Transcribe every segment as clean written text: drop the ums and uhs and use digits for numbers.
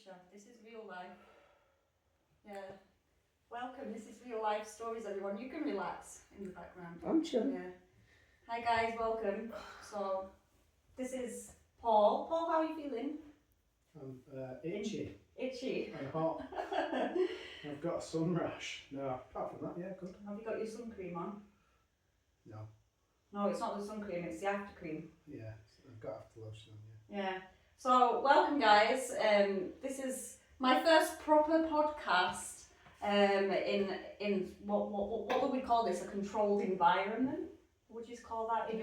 picture. This is real life. Yeah. Welcome. This is real life stories, everyone. You can relax in the background. I'm chilling. Yeah. Hi guys, welcome. So, this is Paul. Paul, how are you feeling? I'm itchy Itchy. and hot. I've got a sun rash. No, apart from that, yeah, good. Have you got your sun cream on? No. No, it's not the sun cream, it's the after cream. Yeah, I've got after lotion on, Yeah. So, welcome guys. This is my first proper podcast in what would we call this? A controlled environment? Would you call that in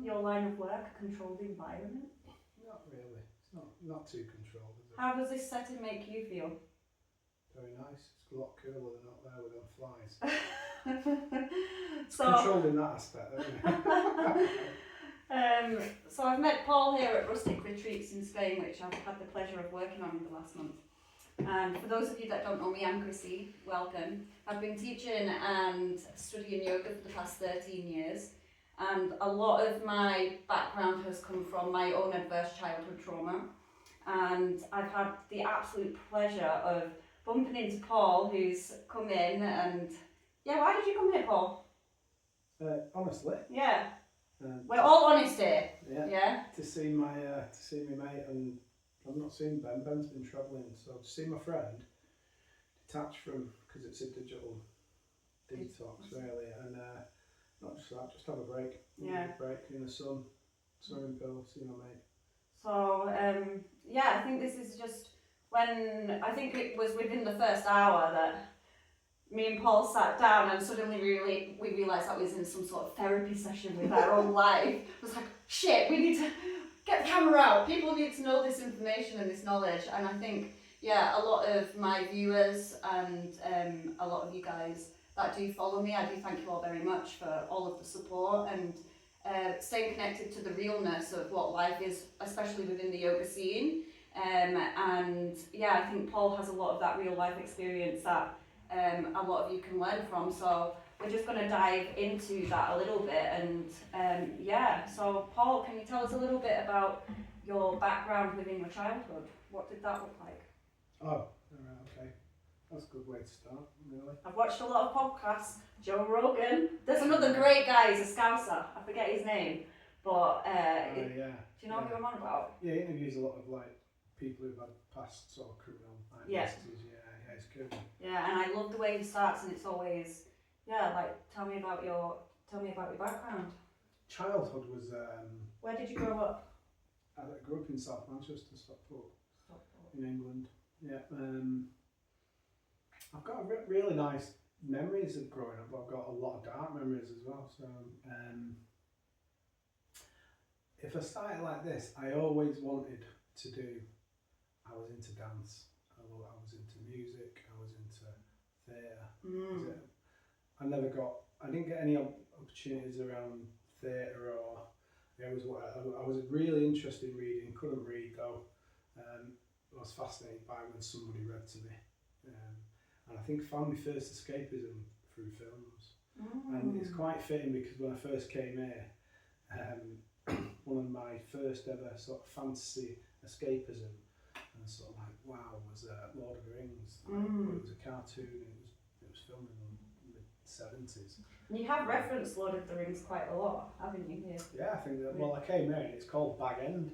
your line of work, a controlled environment? Not really. It's not too controlled, is it? How does this setting make you feel? Very nice. It's a lot cooler than up there with them flies. It's controlled in that aspect, isn't it? So I've met Paul here at Rustic Retreats in Spain, which I've had the pleasure of working on in the last month. And for those of you that don't know me, I'm Chrissy. Welcome. I've been teaching and studying yoga for the past 13 years. And a lot of my background has come from my own adverse childhood trauma. And I've had the absolute pleasure of bumping into Paul, who's come in and... Yeah, why did you come here, Paul? Honestly. Yeah. We're all honest here. Yeah. To see my mate, and I've not seen Ben. Ben's been travelling, so to see my friend, detached from, because it's a digital detox really, and not just that, just have a break. Yeah. Break in the sun, swimming pool, see my mate. So yeah, I think this is just when I think it was within the first hour that me and Paul sat down and suddenly we realised that we was in some sort of therapy session with our own life. It was like, shit, we need to get the camera out. People need to know this information and this knowledge. And I think, yeah, a lot of my viewers and a lot of you guys that do follow me, I do thank you all very much for all of the support and staying connected to the realness of what life is, especially within the yoga scene. And yeah, I think Paul has a lot of that real life experience that a lot of you can learn from. So we're just going to dive into that a little bit. And yeah, so Paul, can you tell us a little bit about your background within your childhood? What did that look like? Oh, okay. That's a good way to start, really. I've watched a lot of podcasts. Joe Rogan. There's another great guy, he's a Scouser. I forget his name. But yeah. do you know who I'm on about? Yeah, he interviews a lot of like people who've had past sort of criminal identities. Yeah, it's good. Yeah, and I love the way he starts, and it's always, yeah, like tell me about your background. Childhood was. Where did you grow up? I grew up in South Manchester, Stockport. In England. Yeah. I've got really nice memories of growing up, but I've got a lot of dark memories as well. So, if I started like this, I always wanted to do. I was into dance. I was into music. I was into theatre. I didn't get any opportunities around theatre, or I was really interested in reading. Couldn't read though. I was fascinated by when somebody read to me, and I think found my first escapism through films. And it's quite fitting because when I first came here, one of my first ever sort of fantasy escapism, and sort of like wow, was Lord of the Rings. It was a cartoon. It was filmed in the mid-70s. You have referenced Lord of the Rings quite a lot, haven't you? Here. Yeah, I think that. Well, I came here and it's called Bag End.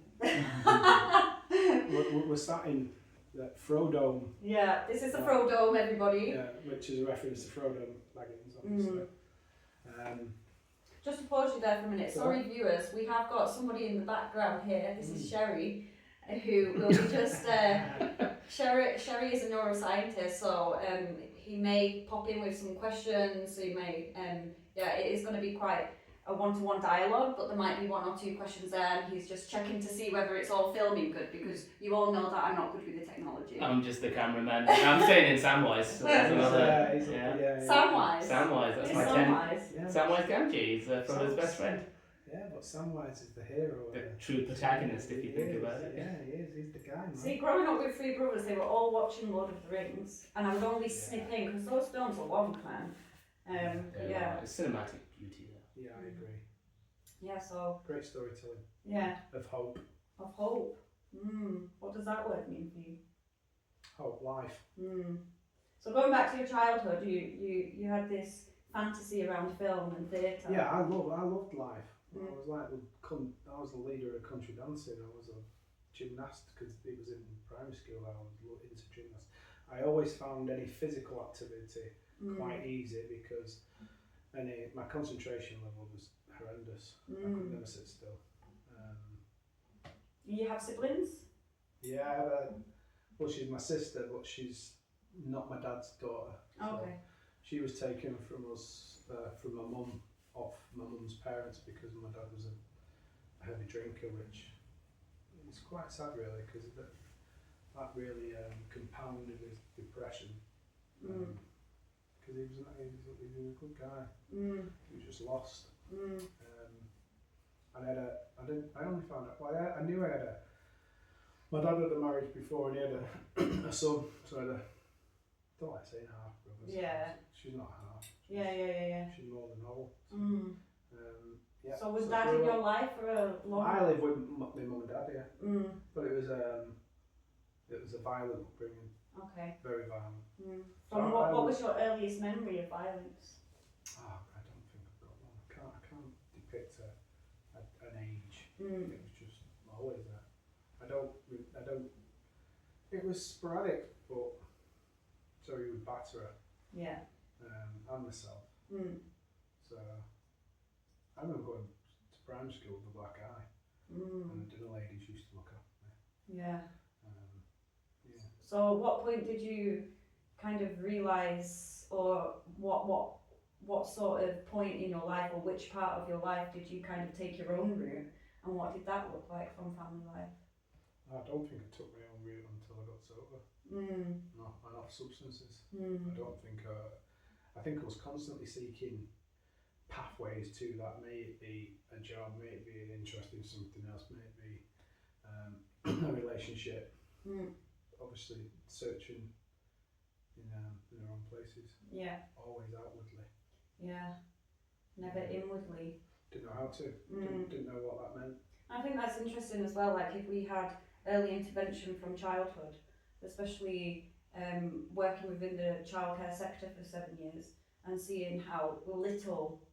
we're sat in the Frodo. Yeah, this is the Frodo, everybody. Yeah, which is a reference to Frodo Baggins, obviously. Just to pause you there for a minute. Sorry, viewers, we have got somebody in the background here. This is Sherry, who will be just. Sherry is a neuroscientist, so he may pop in with some questions. He may, it is going to be quite a one-to-one dialogue, but there might be one or two questions there, and he's just checking to see whether it's all filming good, because you all know that I'm not good with the technology. I'm just the cameraman. I'm staying in Samwise. So that's another. Samwise. Samwise, that's my Samwise. Samwise Gamgee, he's Frodo's best friend. Yeah, but Samwise is the hero. The true protagonist, if you think about it. Yeah, he is. He's the guy, man. See, growing up with three brothers, they were all watching Lord of the Rings, and I would only snip in, because those films are long, man. It's cinematic beauty there. Yeah, I agree. Yeah, so... Great storytelling. Yeah. Of hope. Of hope. What does that word mean for you? Oh, life. So going back to your childhood, you had this fantasy around film and theatre. Yeah, I loved life. I was the leader of country dancing. I was a gymnast because it was in primary school. I was into gymnast. I always found any physical activity quite easy because my concentration level was horrendous. I could never sit still. You have siblings? Yeah, I had well, she's my sister, but she's not my dad's daughter. So Okay. she was taken from us, from my mum, off my mum's parents because my dad was a heavy drinker, which is quite sad really, because that really compounded his depression. Because he was a good guy. He was just lost. And I only found out, well, I knew I had my dad had a marriage before and he had a son, so I had don't like saying half brothers. Yeah. She's not half. Yeah. She's more than whole. Yeah. So was Dad in your life for a long time? I live with my mum and dad, yeah. But it was a violent upbringing. Okay. Very violent. From what was your earliest memory of violence? Oh, I don't think I've got one. I can't depict an age. It was just always there. I don't. It was sporadic, but so he would batter her. Yeah. And myself. So I remember going to primary school with a black eye, and the dinner ladies used to look at me. Yeah. Yeah. So at what point did you kind of realise, or what sort of point in your life, or which part of your life did you kind of take your own route, and what did that look like from family life? I don't think I took my own route until I got sober. No, and off substances. I don't think. I think I was constantly seeking pathways to that. May it be a job, may it be an interest in something else, may it be a relationship. Obviously, searching in the wrong places. Yeah. Always outwardly. Yeah. Never inwardly. Didn't know how to. Didn't know what that meant. I think that's interesting as well. Like if we had early intervention from childhood, especially working within the childcare sector for 7 years and seeing how little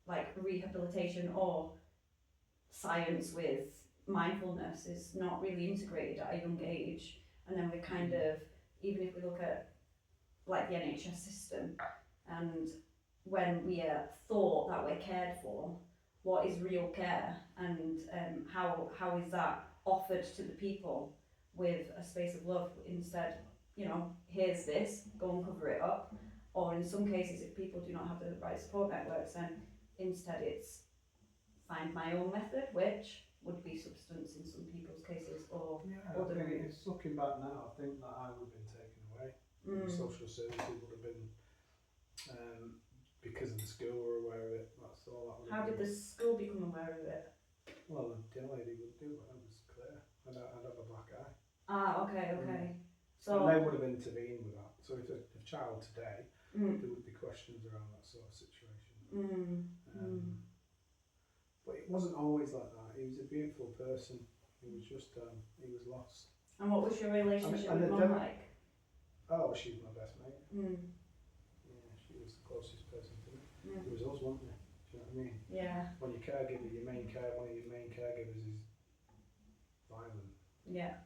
like rehabilitation or science with mindfulness is not really integrated at a young age, and then we kind of, even if we look at like the NHS system, and when we are thought that we're cared for, what is real care, and how is that offered to the people with a space of love? Instead, here's this, go and cover it up. Or in some cases, if people do not have the right support networks, then instead it's find my own method, which would be substance in some people's cases, or other I think routes. it's looking back now, I think that I would have been taken away. Social services would have been, because of the school were aware of it, that's all that would have How did been. the school become aware of it? Well, the dinner lady would do, but that was clear. I'd have a black eye. Okay. So And they would have intervened with that. So if a child today, there would be questions around that sort of situation. But it wasn't always like that. He was a beautiful person. He was just, he was lost. And what was your relationship and with the Mum like? Oh, she was my best mate. Yeah, she was the closest person to me. It was us, wasn't it? Do you know what I mean? Yeah. When your caregiver, one of your main caregivers is violent. Yeah.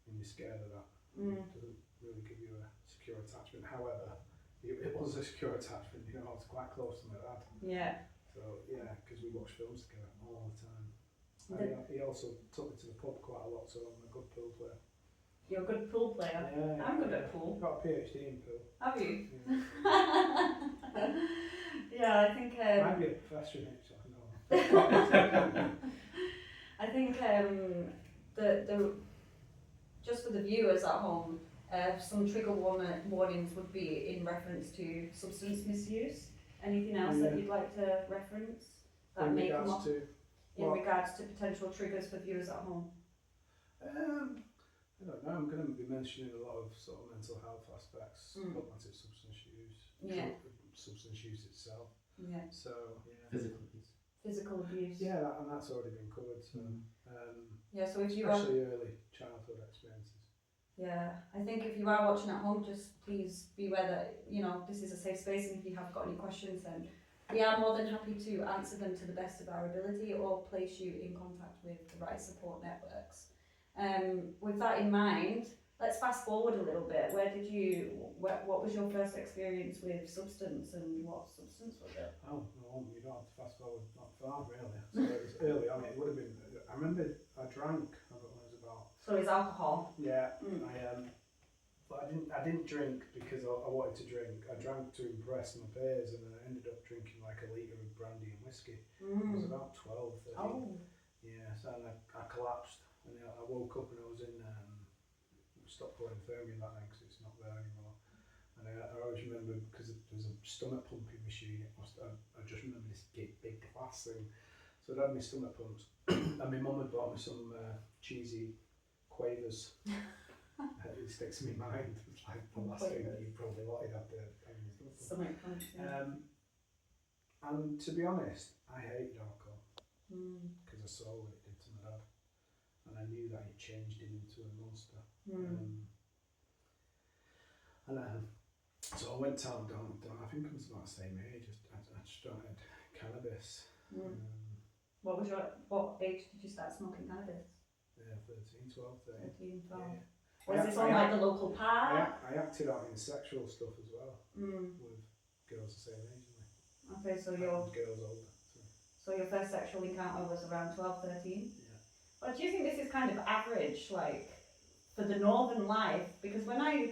And you're scared of that. It doesn't really give you a secure attachment. However, it was a secure attachment. I was quite close to my dad. Yeah. So yeah, because we watched films together all the time. And he also took me to the pub quite a lot, so I'm a good pool player. You're a good pool player. Yeah, I'm good at pool. I've got a PhD in pool. Have you? Yeah. Yeah, I think. Might be a professor in it, so I know. I think the just for the viewers at home, some trigger warnings would be in reference to substance misuse. Anything else that you'd like to reference that in may come regards up to in regards to potential triggers for viewers at home? I don't know. I'm going to be mentioning a lot of sort of mental health aspects, problematic substance use, substance use itself. Yeah. So yeah. Physical abuse. Physical abuse. Yeah, and that's already been covered. So yeah. So if you especially early childhood experiences. Yeah, I think if you are watching at home, just please be aware that, you know, this is a safe space, and if you have got any questions, then we are more than happy to answer them to the best of our ability or place you in contact with the right support networks. With that in mind, let's fast forward a little bit. What was your first experience with substance, and what substance was it? Oh, no, you don't have to fast forward not far really. So it was early on. It would have been. I remember I drank. I don't know, it was about. So it's alcohol. Yeah, Mm. but I didn't drink because I wanted to drink. I drank to impress my peers, and I ended up drinking like a litre of brandy and whiskey. I was about 12, 13. Oh. Yeah, so and I collapsed, and I woke up and I was in. Stopped pulling thermia that night because it's not there anymore. And I always remember, because there was a stomach pumping machine. I just remember this big glass thing. So I'd had my stomach pumped, and my mum had bought me some cheesy quavers. It sticks in my mind. It's like the last thing that you probably wanted after having your stomach pumped. And to be honest, I hated alcohol because I saw what it did to my dad, and I knew that it changed him into a monster. So I went down, I think I was about the same age. I started cannabis. What age did you start smoking cannabis? 13, 12, 13. 13, 12. Yeah. Was this on like the local park? I acted out in sexual stuff as well with girls the same age as me. Okay, so girls older. So your first sexual encounter was around 12, 13? Yeah. But do you think this is kind of average, like, for the northern life? Because when I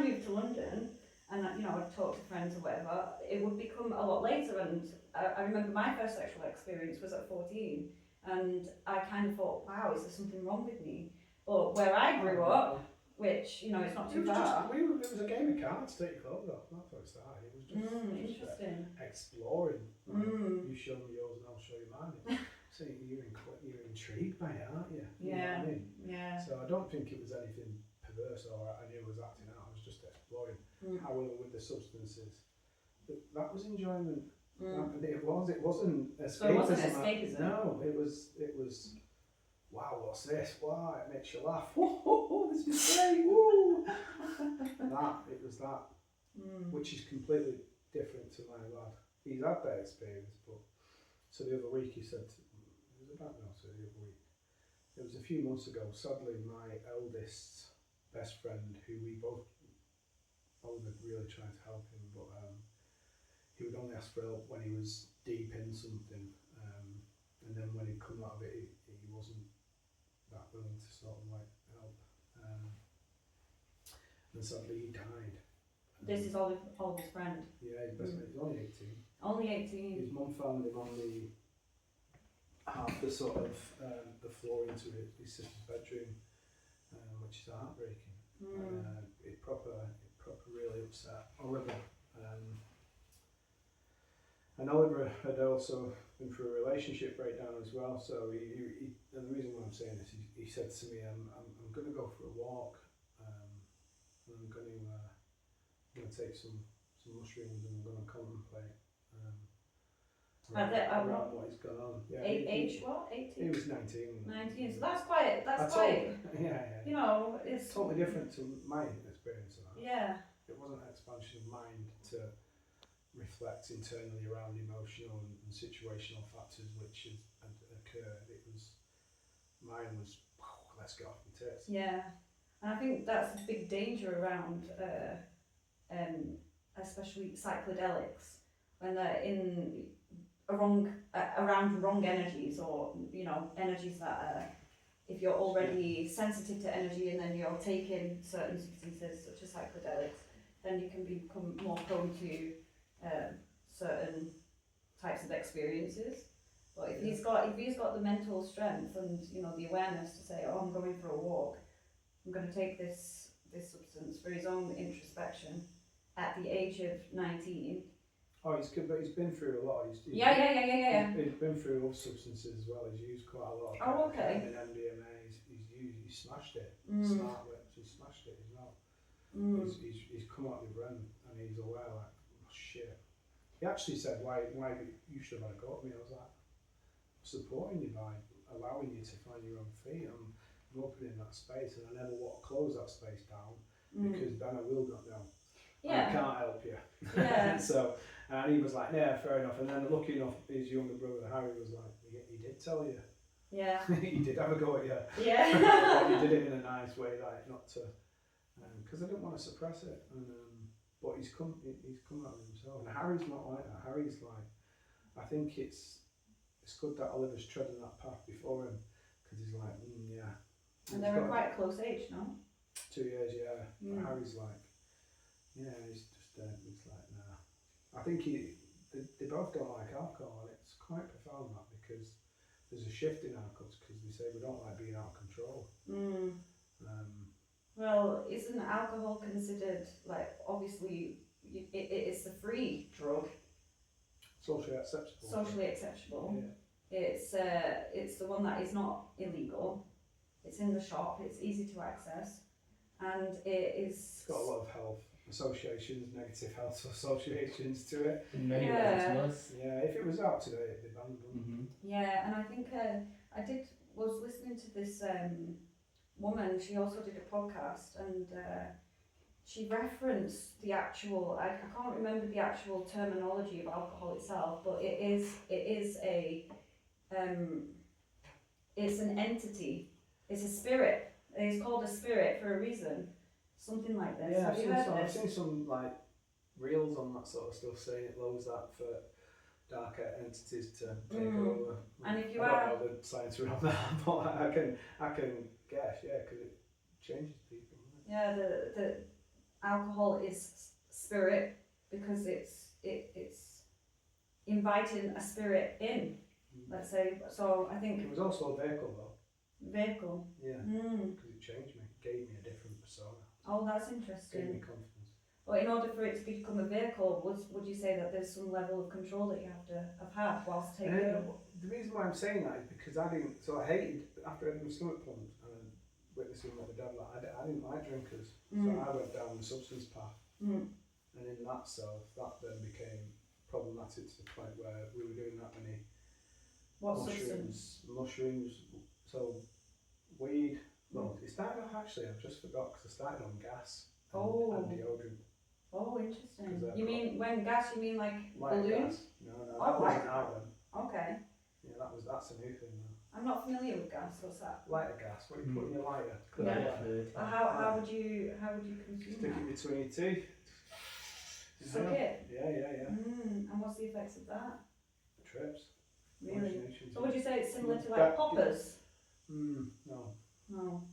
moved to London, and you know, I'd talk to friends or whatever, it would become a lot later, and I remember my first sexual experience was at 14, and I kind of thought, wow, is there something wrong with me? But where I grew up, which, you know, it's not too far. It was a game of cards, take your clothes off, that's how it started. It was just interesting. Exploring. You show me yours and I'll show you mine. So you're intrigued by it, aren't you? You know what I mean? Yeah. So I don't think it was anything perverse or I knew I was acting out, I was just exploring. However, with the substances, that was enjoyment. It wasn't escapism. So it wasn't escapism? No, it was, wow, what's this? Wow, it makes you laugh. Whoa, this is great, woo! It was that, which is completely different to my lad. He's had that experience, but so the other week he said, it was a few months ago, sadly my eldest's best friend, who we both were really trying to help him, but he would only ask for help when he was deep in something, and then when he'd come out of it, he wasn't that willing to sort of like help, and sadly he died. This is Oliver's friend? Yeah, his best mate, he's only 18. Only 18? His mum found him on the half the sort of the floor into his sister's bedroom, which is heartbreaking. It proper really upset Oliver. And Oliver had also been through a relationship breakdown as well. So he and the reason why I'm saying this, he said to me, I'm going to go for a walk. And I'm going to take some mushrooms and I'm going to contemplate. Around what he's gone on. Yeah, age what? 18? He was 19. 19, so that's quite, yeah. You know, it's totally different to my experience of that. Yeah. It wasn't an expansion of mind to reflect internally around emotional and situational factors which had occurred. Mine was, let's get off the tits. Yeah, and I think that's a big danger around, especially psychedelics, when they're in around wrong energies, or you know, energies that if you're already sensitive to energy and then you're taking certain substances such as psychedelics, then you can become more prone to certain types of experiences. But if he's got the mental strength and you know the awareness to say, oh, I'm going for a walk, I'm going to take this substance for his own introspection at the age of 19. Oh, he's been through a lot. He's been through other substances as well. He's used quite a lot. Oh, okay. MDMA. He smashed it. Smart lips. He smashed it. He's not. He's come out the other end and he's aware like, oh, shit. He actually said, why you should have had a go at me. I was like, supporting you by allowing you to find your own feet. opening that space, and I never want to close that space down Mm. because then I will not know. Yeah. I can't help you. Yeah. So, and he was like, yeah, fair enough. And then lucky enough, his younger brother Harry was like, he did tell you. Yeah. He did have a go at you. Yeah. But he did it in a nice way, like not to, because I didn't want to suppress it. And but he's come out of himself. And Harry's not like that. Harry's like, I think it's good that Oliver's treading that path before him, because he's like, yeah. And they were quite a close age, no? 2 years, yeah. Mm. But Harry's like, yeah, he's just he's like, nah. I think they both don't like alcohol, and it's quite profound that, because there's a shift in our culture, because they say we don't like being out of control. Mm. Well, isn't alcohol considered, like, obviously it's the free drug? Socially acceptable. Socially acceptable. Yeah. It's the one that is not illegal. It's in the shop. It's easy to access, and it is. It's got a lot of health associations, negative health associations to it. In many Yeah. ways, was. Yeah, if it was out today, it'd be banned. Mm-hmm. Yeah, and I think was listening to this woman. She also did a podcast, and she referenced the actual. I can't remember the actual terminology of alcohol itself, but it is a it's an entity. It's a spirit. It's called a spirit for a reason. Something like this. Yeah, Have you heard I've this? seen some like reels on that sort of stuff saying it loads that for darker entities to take over. And if you I are, don't know the science around that, but I can guess, yeah, because it changes people. Doesn't it? yeah, the alcohol is spirit because it's inviting a spirit in. Let's say. So I think It was also a vehicle though. vehicle. Yeah. Mm. Because it changed me, it gave me a different persona, Oh, that's gave me interesting. confidence. But in order for it to become a vehicle, would you say that there's some level of control that you have to have had whilst taking it? The reason why I'm saying that is because I hated, after I had my stomach pumped and witnessing what my dad like, I didn't like drinkers, so I went down the substance path, and in that self, that then became problematic to the point where we were doing that many What substance? mushrooms, so weed. Well, it started off actually, I just forgot, because I started on gas and deodorant. Oh, interesting. 'Cause You mean when gas? You mean like Light balloons? gas. No, Oh, that wasn't light. out then. Okay. Yeah, that's a new thing now. I'm not familiar with gas. What's that? Lighter gas, what you put in your lighter. Clear Yeah. lighter. Fluid. How would you consume Stick it that? between your teeth. Suck it. Yeah. And what's the effects of that? Trips. Really? Hallucinations. So would you say it's similar to That- like poppers? No, No.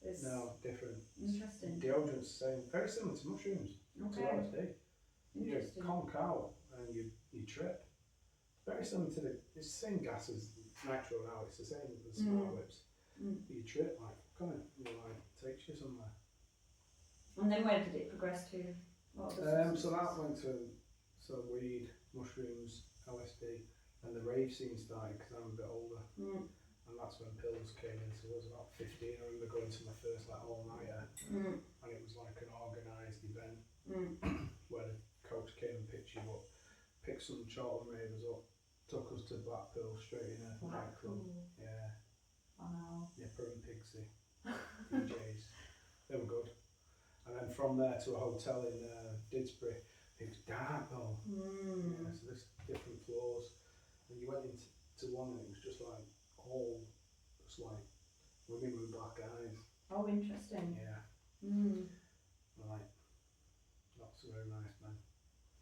It's different. interesting. Deodorant's the same, very similar to mushrooms. To Okay. LSD. You Interesting. conk out and you trip. Very similar to it's the same gas as nitro now. It's the same as the smart whips. You trip like, come on, takes you somewhere. And then where did it progress to? What other So that substances? went to weed, mushrooms, LSD, and the rave scene started because I'm a bit older, and that's when pills came in. So I was about 15. I remember going to my first like all-nighter, and it was like an organised event where the coach came and picked you up, picked some Charlton ravers up, took us to Blackpool straight in a nightclub. Yeah. Wow. Nipper and Pigsy, DJs, they were good. And then from there to a hotel in Didsbury. It was dark though. Yeah, so there's different floors. And you went into one and it was just like women with black eyes. Oh, interesting. Yeah. Right. That's very nice, man.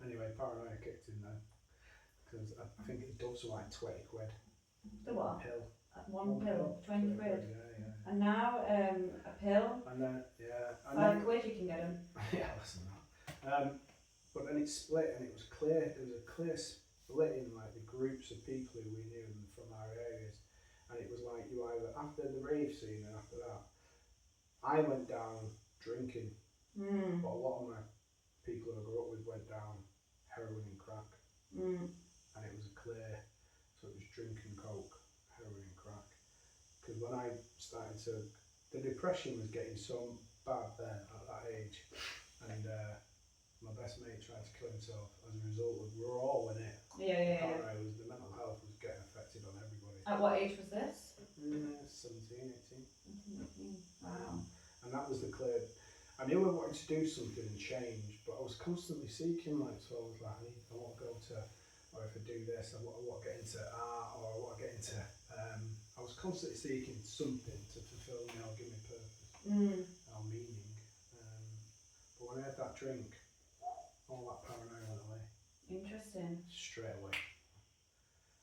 Anyway, paranoia kicked in then. Because I think it does like 20 quid. The what? Pill. One pill, 20 quid. Yeah. And now a pill, And then, yeah. And 5 quid you can get them. Yeah, less than that. But then it split, and it was clear. There was a clear split in like the groups of people who we knew from our areas, and it was like you either after the rave scene and after that, I went down drinking, but a lot of my people who I grew up with went down heroin and crack, and it was a clear. So it was drink and coke, heroin and crack. Because when I started to, the depression was getting so bad then at that age, and my best mate tried to kill himself as a result of, we were all in it. Yeah. The mental health was getting affected on everybody. At what age was this? 17, 18. Wow. And that was the clear. I knew I wanted to do something and change, but I was constantly seeking, like, so I was like, I want to go to, or if I do this, I want to get into art, or I want to get into, I was constantly seeking something to fulfill me or give me purpose or meaning. But when I had that drink, all that paranoia went away. Interesting. Straight away.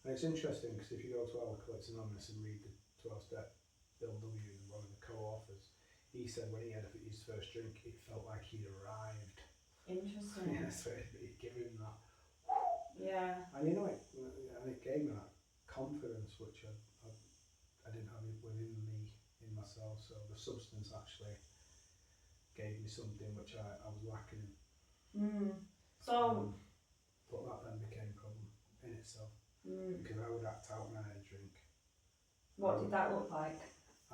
And it's interesting because if you go to Alcoholics Anonymous and read the 12-step, Bill W, one of the co-authors, he said when he had his first drink, it felt like he'd arrived. Interesting. Yeah, so it gave him that. Yeah. And you know, it gave me that confidence which I didn't have it within me, in myself. So the substance actually gave me something which I was lacking. So. But that then became a problem in itself because I would act out when I had a drink. What did that look like?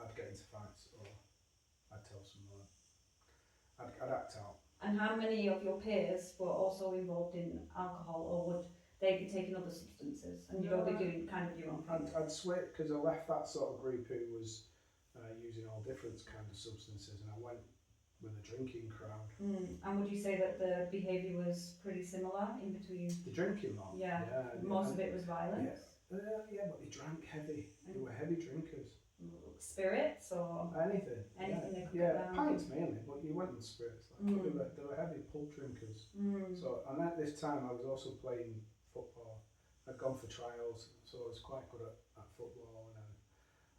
I'd get into fights or I'd tell someone. I'd act out. And how many of your peers were also involved in alcohol, or would they be taking other substances and you'd all be doing kind of your own thing? I'd switch because I left that sort of group who was using all different kind of substances, and I went with a drinking crowd. And would you say that the behaviour was pretty similar in between? The drinking lot? Yeah. Most of it was violence? Yeah, but they drank heavy. They were heavy drinkers. Spirits or? Anything. Anything they could Yeah, put down? pints mainly, but you went in spirits. Like, they were heavy pub drinkers. So, and at this time I was also playing football. I'd gone for trials, so I was quite good at football,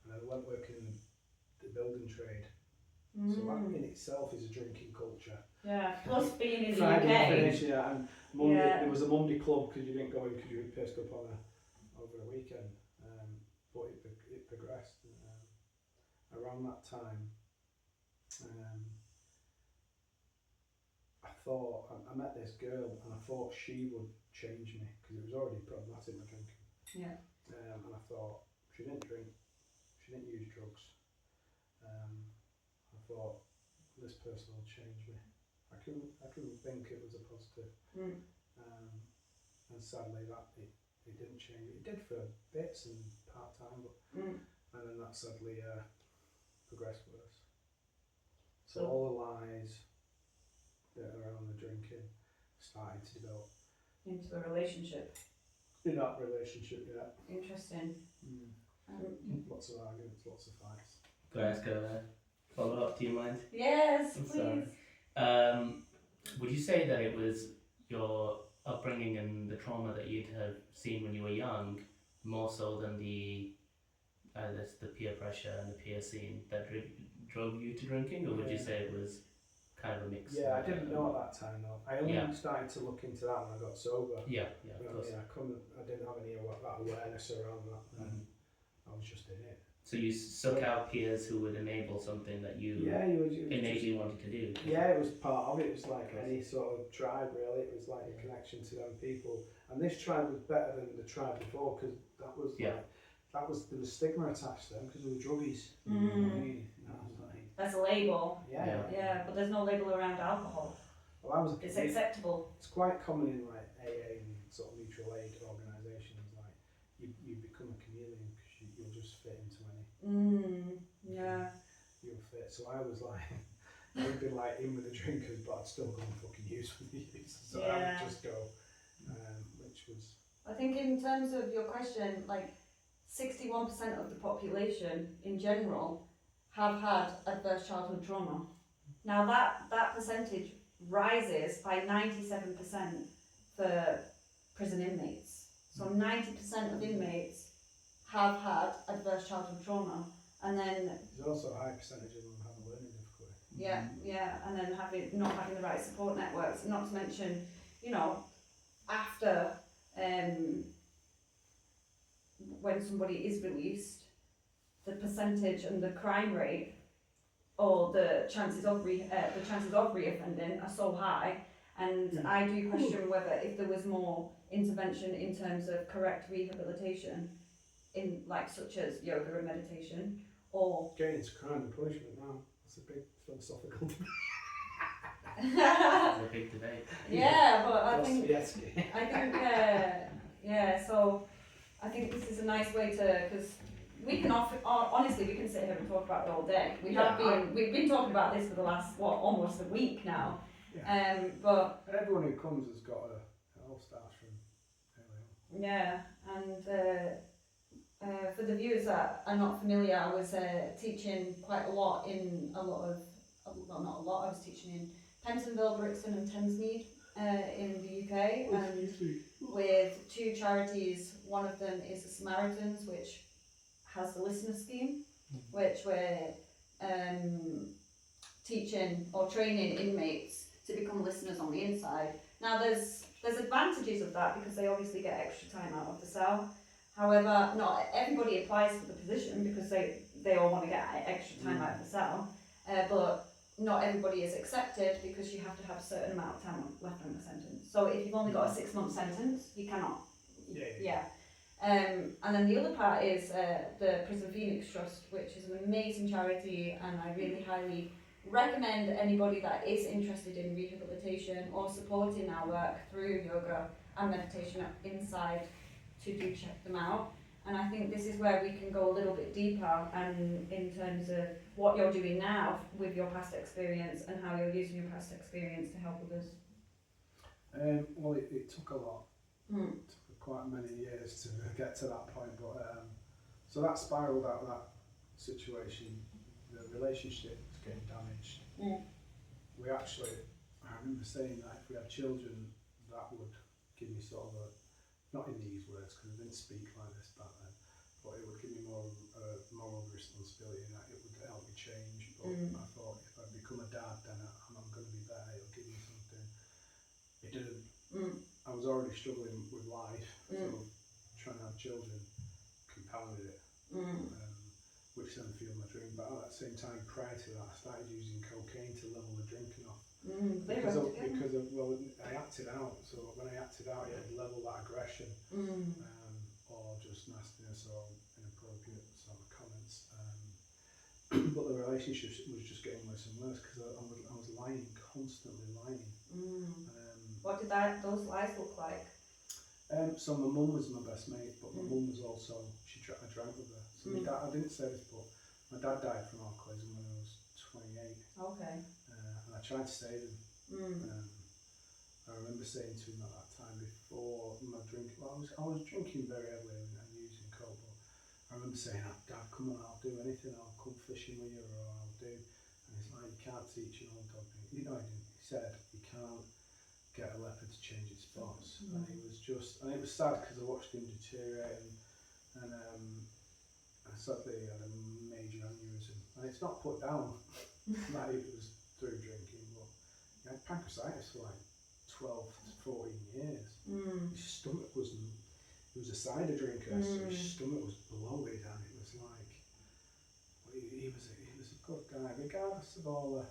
and I went working in the building trade. So that in itself is a drinking culture. Yeah, plus being in the Friday UK. finish, and Monday there was a Monday club because you didn't go in because you were pissed up over a weekend. But it progressed. Around that time, I thought I met this girl and I thought she would change me because it was already problematic, my drinking. Yeah. And I thought she didn't drink, she didn't use drugs. I thought this person will change me. I couldn't think it was a positive. And sadly that it didn't change me. It did for bits and part time, but and then that sadly progressed worse. So all the lies that are around the drinking started to develop into a relationship. In that relationship, yeah. Interesting. Lots of arguments, lots of fights. Can I ask a follow up? Do you mind? Yes, I'm please. sorry. Would you say that it was your upbringing and the trauma that you'd have seen when you were young, more so than the peer pressure and the peer scene that drove you to drinking, or would you say it was kind of a mix? Yeah, I didn't know at that time though. I only started to look into that when I got sober. Yeah, of course. I didn't have any of that awareness around that. I was just in it. So you sought out peers who would enable something that you innately wanted to do. Yeah, it was part of it. It was like any sort of tribe really. It was like a connection to them people. And this tribe was better than the tribe before because that was there was stigma attached to them because they were druggies. You know what I mean? That's a label. Yeah, but there's no label around alcohol. Well, it's acceptable. It's quite common in like AA and sort of mutual aid organisations. Like you become a chameleon because you'll just fit into any. You'll fit. So I was like, I would be like in with the drinkers, but I'd still go and fucking use with the users. So I would just go, which was. I think in terms of your question, like 61% of the population in general have had adverse childhood trauma. Now that percentage rises by 97% for prison inmates. So 90% of inmates have had adverse childhood trauma, and then there's also a high percentage of them having learning difficulty. And then not having the right support networks. Not to mention, after when somebody is released, the percentage and the crime rate, or the chances of reoffending are so high, and I do question whether if there was more intervention in terms of correct rehabilitation, in such as yoga and meditation, or getting into crime and punishment now. That's a big philosophical debate. It's a big debate. Yeah, but I think so I think this is a nice way to, because we can honestly, we can sit here and talk about it all day. We've been talking about this for the last, almost a week now. Yeah. But and everyone who comes has got it all starts from early on. yeah, and for the viewers that are not familiar, I was teaching quite a lot in a lot of, well, not a lot, I was teaching in Pentonville, Brixton and Thamesmead in the UK, and with 2 charities. One of them is the Samaritans, which has the listener scheme, which we're teaching or training inmates to become listeners on the inside. Now there's advantages of that because they obviously get extra time out of the cell. However, not everybody applies for the position because they all want to get extra time out of the cell, but not everybody is accepted because you have to have a certain amount of time left on the sentence. So if you've only got a 6-month sentence, you cannot. Yeah. And then the other part is the Prison Phoenix Trust, which is an amazing charity, and I really highly recommend anybody that is interested in rehabilitation or supporting our work through yoga and meditation inside to do check them out. And I think this is where we can go a little bit deeper, and in terms of what you're doing now with your past experience and how you're using your past experience to help others. Well, it took a lot. It took quite many years to get to that point, but so that spiralled out of that situation. The relationship was getting damaged. We actually, I remember saying that if we had children, that would give me sort of a, not in these words because I didn't speak like this back then, but it would give me more moral responsibility and that it would help me change. But I thought if I become a dad, then I'm going to be better, it'll give me something. It didn't. I was already struggling with life, so trying to have children compounded it, which then fueled my drink. But at the same time, prior to that, I started using cocaine to level the drinking off. Because of, well, I acted out, so when I acted out, it would level that aggression, or just nastiness or inappropriate sort of comments. But the relationship was just getting worse and worse because I was lying, constantly lying. What did those lies look like? So my mum was my best mate, but my mum was also, I drank with her. So my dad, I didn't say this, but my dad died from alcoholism when I was 28. Okay. And I tried to save him. I remember saying to him at that time before my drink, well, I was drinking very heavily and using coke, but I remember saying, Dad, come on, I'll do anything, I'll come fishing with you, or I'll do. And he's like, you can't teach an old dog. You know, he said, you can't get a leopard to change its spots. And it was just, and it was sad because I watched him deteriorate, and I sadly had a major aneurysm. And it's not put down that it was through drinking, but he had pancreatitis for like 12 to 14 years. His stomach wasn't, he was a cider drinker, so his stomach was bloated, and it was like, well, he was a good guy, regardless of all the,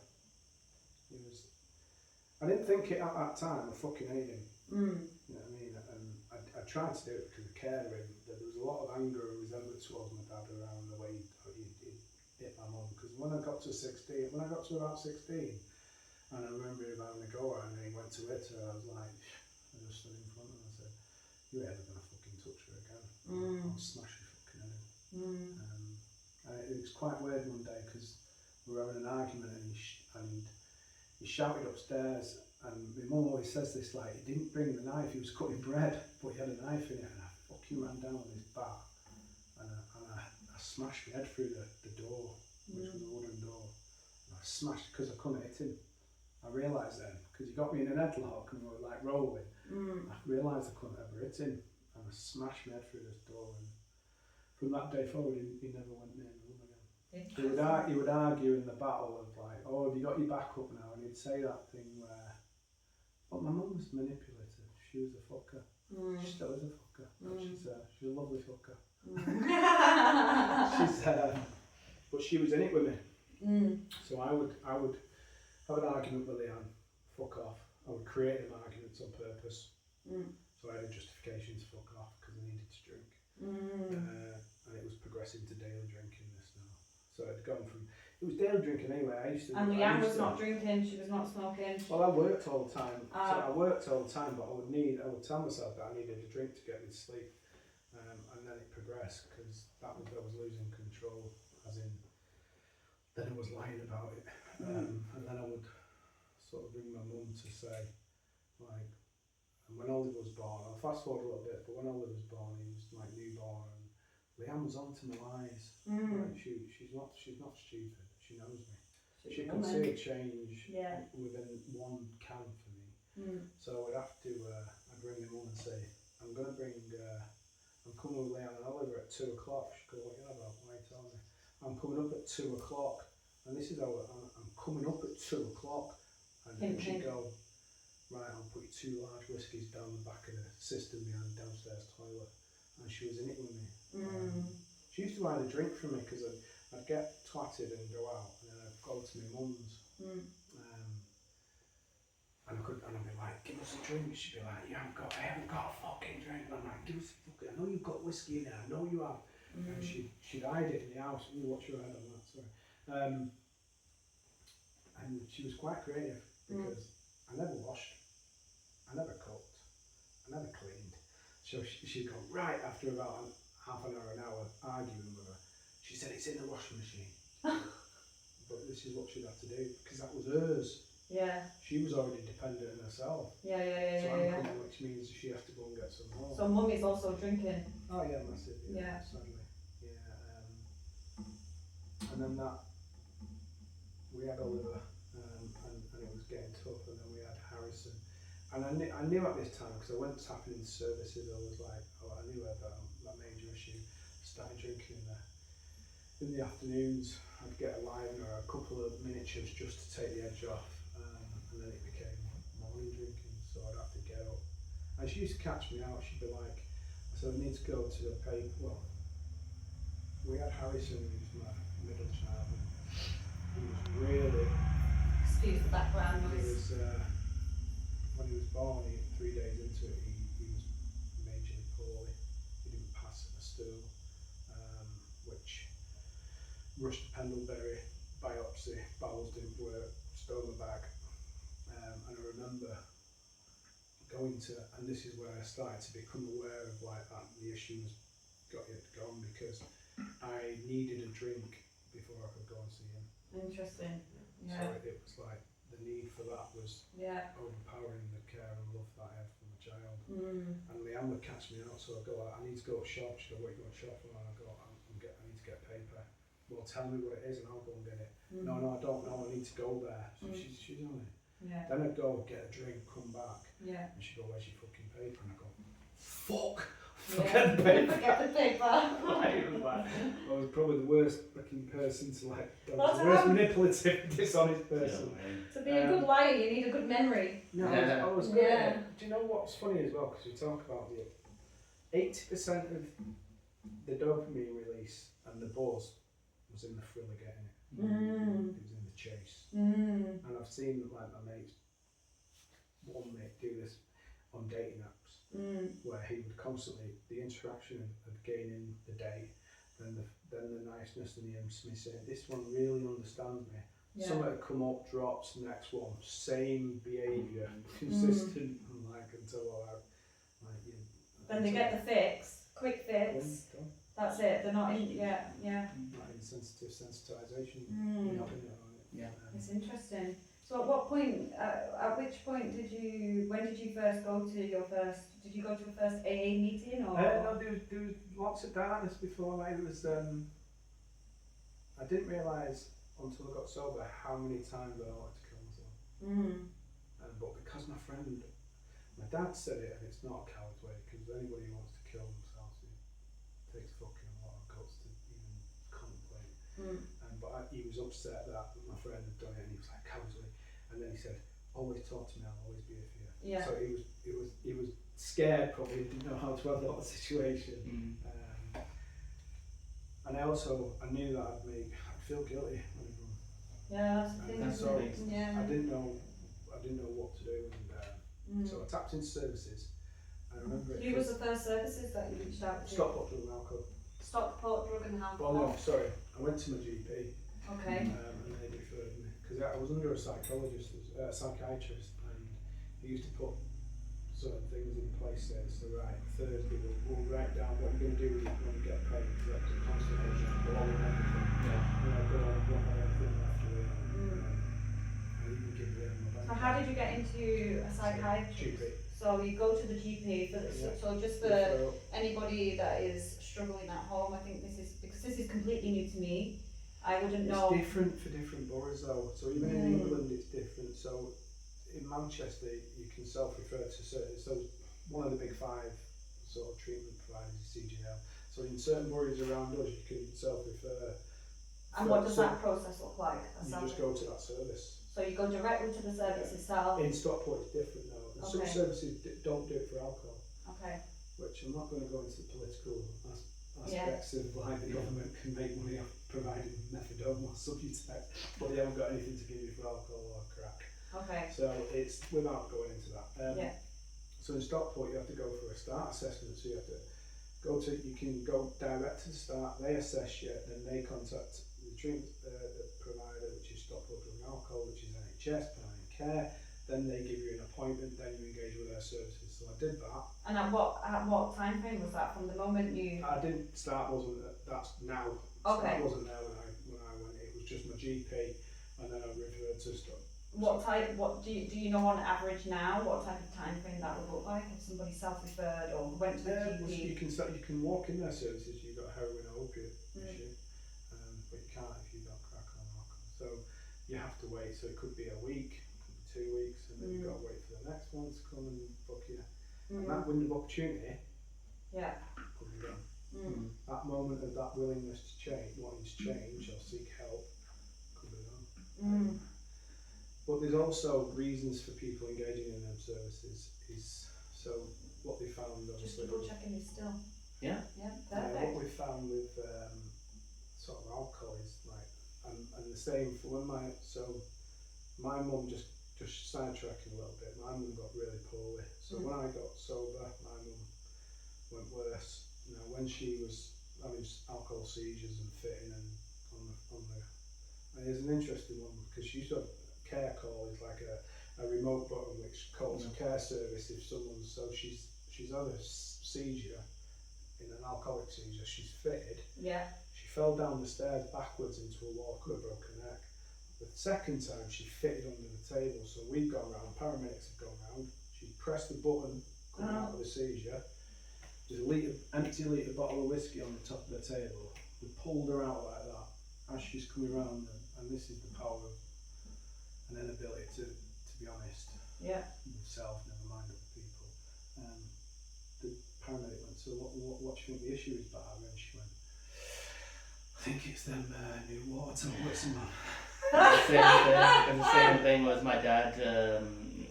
I didn't think it at that time, I fucking hate him. You know what I mean? And I tried to do it because I cared for him. There was a lot of anger and resentment towards my dad around the way he hit my mum. Because when I got to about 16, and I remember him having a go at her, and he went to hit her, I was like, I just stood in front of him and I said, you ain't ever gonna fucking touch her again. I'll smash your fucking head in. And it was quite weird one day because we were having an argument, and he shouted upstairs, and my mum always says this, like, he didn't bring the knife, he was cutting bread, but he had a knife in it, and I fucking ran down with his bat, and I smashed my head through the door, which was a wooden door, and I smashed because I couldn't hit him. I realised then, because he got me in an headlock and we were like rolling, I realised I couldn't ever hit him, and I smashed my head through this door, and from that day forward he never went near my mum again. He would argue in the battle of like, oh, have you got your back up now? And he'd say that thing where, well, my mum was manipulative. She was a fucker. She still is a fucker. But she's a lovely fucker. But she was in it with me. So I would have an argument with Leanne, fuck off. I would create them arguments on purpose. So I had a justification to fuck off because I needed to drink. And it was progressing to daily drinking this now. So I'd gone from, it was daily drinking anyway. And Leanne was not drinking, she was not smoking. Well, I worked all the time. So I worked all the time, but I would tell myself that I needed a drink to get me to sleep. And then it progressed because I was losing control, as in, then I was lying about it. And then I would sort of ring my mum to say, like, and when Oliver was born, I'll fast forward a little bit, but when Oliver was born, he was like newborn, and Leanne was onto my lies. Like, she's not stupid, she knows me. She could see a change within one can for me. So I'd have to, I'd ring my mum and say, I'm coming with Leanne and Oliver at 2 o'clock. She'd go, what are you on about? Why are you telling me? I'm coming up at 2 o'clock. And this is how I'm coming up at 2 o'clock. And then she'd go, right, I'll put you 2 large whiskies down the back of the cistern behind the downstairs toilet. And she was in it with me. She used to hide a drink from me because I'd get twatted and go out, and then I'd go to my mum's. And I'd be like, give us a drink. She'd be like, I haven't got a fucking drink. And I'm like, give us a fucking, I know you've got whiskey in there, I know you have. And she'd hide it in the house. You watch your head on that, sorry. And she was quite creative because I never washed, I never cooked, I never cleaned. So she'd go, right, after about half an hour arguing with her, she said, it's in the washing machine. But this is what she'd have to do, because that was hers. Yeah. She was already dependent on herself. So I'm coming, which means she has to go and get some more. So mum is also drinking? Oh yeah, massive, sadly. And then we had Oliver, and it was getting tough, and then we had Harrison. And I knew at this time, because I went tapping into services, I was like, I knew I had that major issue. I started drinking in the afternoons. I'd get a line or a couple of miniatures just to take the edge off, and then it became morning drinking, so I'd have to get up. And she used to catch me out. She'd be like, I said, I need to go to the paper. Well, we had Harrison, who was my middle child, and he was really... Excuse the background noise. When he was born, 3 days into it, he was majorly poorly. He didn't pass a stool, which rushed pendleberry, biopsy, bowels didn't work, stoma bag. And I remember going to, and this is where I started to become aware of like that the issues got it gone, because I needed a drink before I could go and see him. Interesting. So it was like the need for that was overpowering the care and love that I had for my child. And Leanne would catch me out, so I'd go, I need to go to shop. She'd go, what are you going to shop for? And I'd go, I need to get paper. Well, tell me what it is and I'll go and get it. No, I don't know, I need to go there. So she's on it. Then I'd go get a drink, come back, and she'd go, where's your fucking paper? And I'd go, fuck! Forget the paper. Forget the paper. I was probably the worst looking person to like, the worst manipulative, dishonest person. To be a good liar, you need a good memory. No, I was good at it. Do you know what's funny as well? Because we talk about the 80% of the dopamine release and the buzz was in the thrill of getting it. It was in the chase. And I've seen like my mates, one mate do this on dating apps, where he would constantly, the interaction of gaining the date, then the niceness and the intimacy. This one really understands me. Something would come up, drops, next one, same behaviour, consistent, and like until Then they get the fix, quick fix. That's it. They're not in. Not insensitive sensitization. It's interesting. So at what point, at which point when did you first go to your first, did you go to a first AA meeting or? No, there was lots of darkness before. Like it was, I didn't realise until I got sober how many times I wanted to kill myself. But because my dad said it, and it's not a coward's way, because anybody who wants to kill themselves, it takes fucking a lot of guts to even contemplate. But he was upset that my friend had done it, and he was like, coward's way. And then he said, always talk to me, I'll always be here for you. So he was scared, probably didn't know how to handle the situation. And I knew that I'd feel guilty when I run. That's the thing. So I didn't know what to do, and so I tapped into services. I remember Who was the first services that you reached out to? Stockport Drug and Alcohol. Stockport Drug and Alcohol. Well, no, sorry. I went to my GP. Okay. And they referred me because I was under a psychiatrist, and he used to put certain things in place there. So right, Thursday we'll write down what you're going to do when you get paid. So that's a consultation, along with everything. Yeah. You know, go on, don't have anything left to it. I even give them my bank. So how did you get into a psychiatrist? GP. So you go to the GP for the, so just for anybody that is struggling at home, I think this is, because this is completely new to me, I wouldn't know. It's different for different boroughs though. So even in England it's different. So in Manchester you can self-refer to certain, so one of the big 5 sort of treatment providers is CGL. So in certain boroughs around us you can self-refer. And what does that process look like? You just go to that service. So you go directly to the service itself? In Stockport it's different now. And some services don't do it for alcohol. Okay. Which I'm not going to go into the political aspects of why the government can make money off providing methadone or Subutex, but they haven't got anything to give you for alcohol or crack. Okay. So it's, without going into that. So in Stockport you have to go for a start assessment, so you have to go to, you can go direct to the start, they assess you, then they contact the treatment provider, which is Stockport Drug and Alcohol, which is NHS, providing care, then they give you an appointment, then you engage with their services. So I did that. And at what time frame was that, from the moment you... I didn't start, that's now. Okay. Start wasn't there when I went, it was just my GP, and then I referred to stuff. What do you know on average now, what type of time frame that would look like if somebody self-referred or went to the GP? You can walk in their services, you've got a heroin or opiate issue, but you can't if you don't crack on alcohol. So you have to wait, so it could be a week, it could be 2 weeks, and then you've got to wait for the next one to come and book you. And that window of opportunity could be gone. That moment of that willingness to change, wanting to change or seek help, could be gone. But there's also reasons for people engaging in them services. So what they found, obviously, just double checking you still. Yeah. Yeah, perfect. what we found with sort of alcohol is like, and the same for when my mum just sidetracking a little bit. My mum got really poorly, so when I got sober, my mum went worse. You know, when she was having alcohol seizures and fitting and on the and there's an interesting one because she used to have care call is like a remote button which calls a care service if someone's, so she's had a seizure, in an alcoholic seizure, she's fitted. She fell down the stairs backwards into a wall, could have broken her neck. The second time she fitted under the table, so we've gone round, paramedics have gone round, she pressed the button coming out of the seizure, there's a empty litre bottle of whiskey on the top of the table, we pulled her out like that as she's coming round, and this is the power of an inability to be honest with self, never mind other people. The paramedic went, so what do you think the issue is, Barb? And she went, I think it's them new water toilets, man. The same thing was my dad.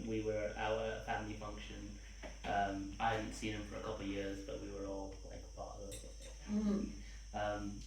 We were at our family function. I hadn't seen him for a couple of years, but we were all like part of it.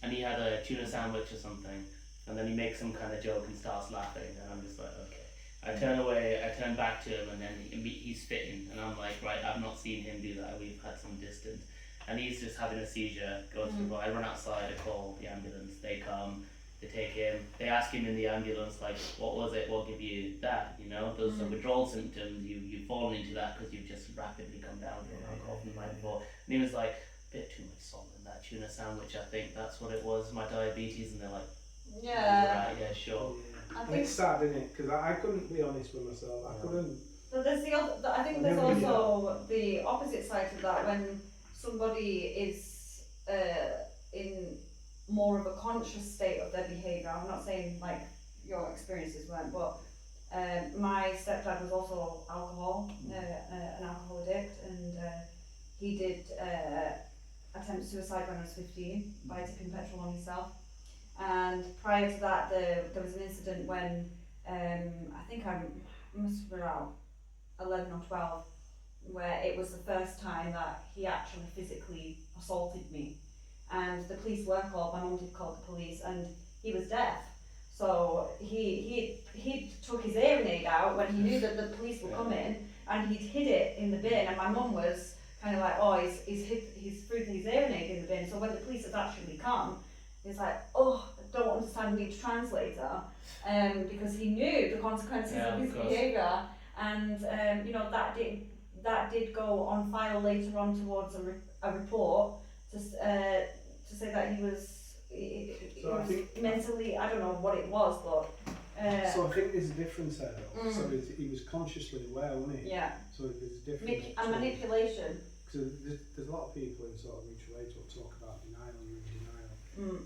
And he had a tuna sandwich or something, and then he makes some kind of joke and starts laughing, and I'm just like, okay. I turn away, I turn back to him, and then he's fitting, and I'm like, right, I've not seen him do that, we've had some distance. And he's just having a seizure, I run outside, I call the ambulance, they come, they take him, they ask him in the ambulance, like, what was it, what gave you that, you know, those are withdrawal symptoms, you've fallen into that because you've just rapidly come down from alcohol from the night before. And he was like, a bit too much salt in that tuna sandwich, I think that's what it was, my diabetes, and they're like, right, yeah, sure. I think it's sad, isn't it? Because I couldn't be honest with myself. I couldn't. But there's I think there's also the opposite side to that, when somebody is in more of a conscious state of their behaviour. I'm not saying like your experiences weren't, but my stepdad was also an alcohol addict, and he did attempt suicide when he was 15 by tipping petrol on himself. And prior to that, there was an incident when I think I must have been around 11 or 12, where it was the first time that he actually physically assaulted me. And the police were called, my mum did call the police, and he was deaf. So he took his hearing aid out when he knew that the police were coming, and he'd hid it in the bin, and my mum was kind of like, oh, he's threw his hearing aid in the bin. So when the police had actually come, he's like, oh, I don't understand, need a translator, because he knew the consequences of his behaviour, and you know, that that did go on file later on towards a report to say that he was, So I think mentally, I don't know what it was, but. So I think there's a difference there though. Mm. So he was consciously aware, wasn't he? Yeah. So there's a difference. And manipulation. Because there's a lot of people in sort of mutual aid will talk about denial and denial. Mm.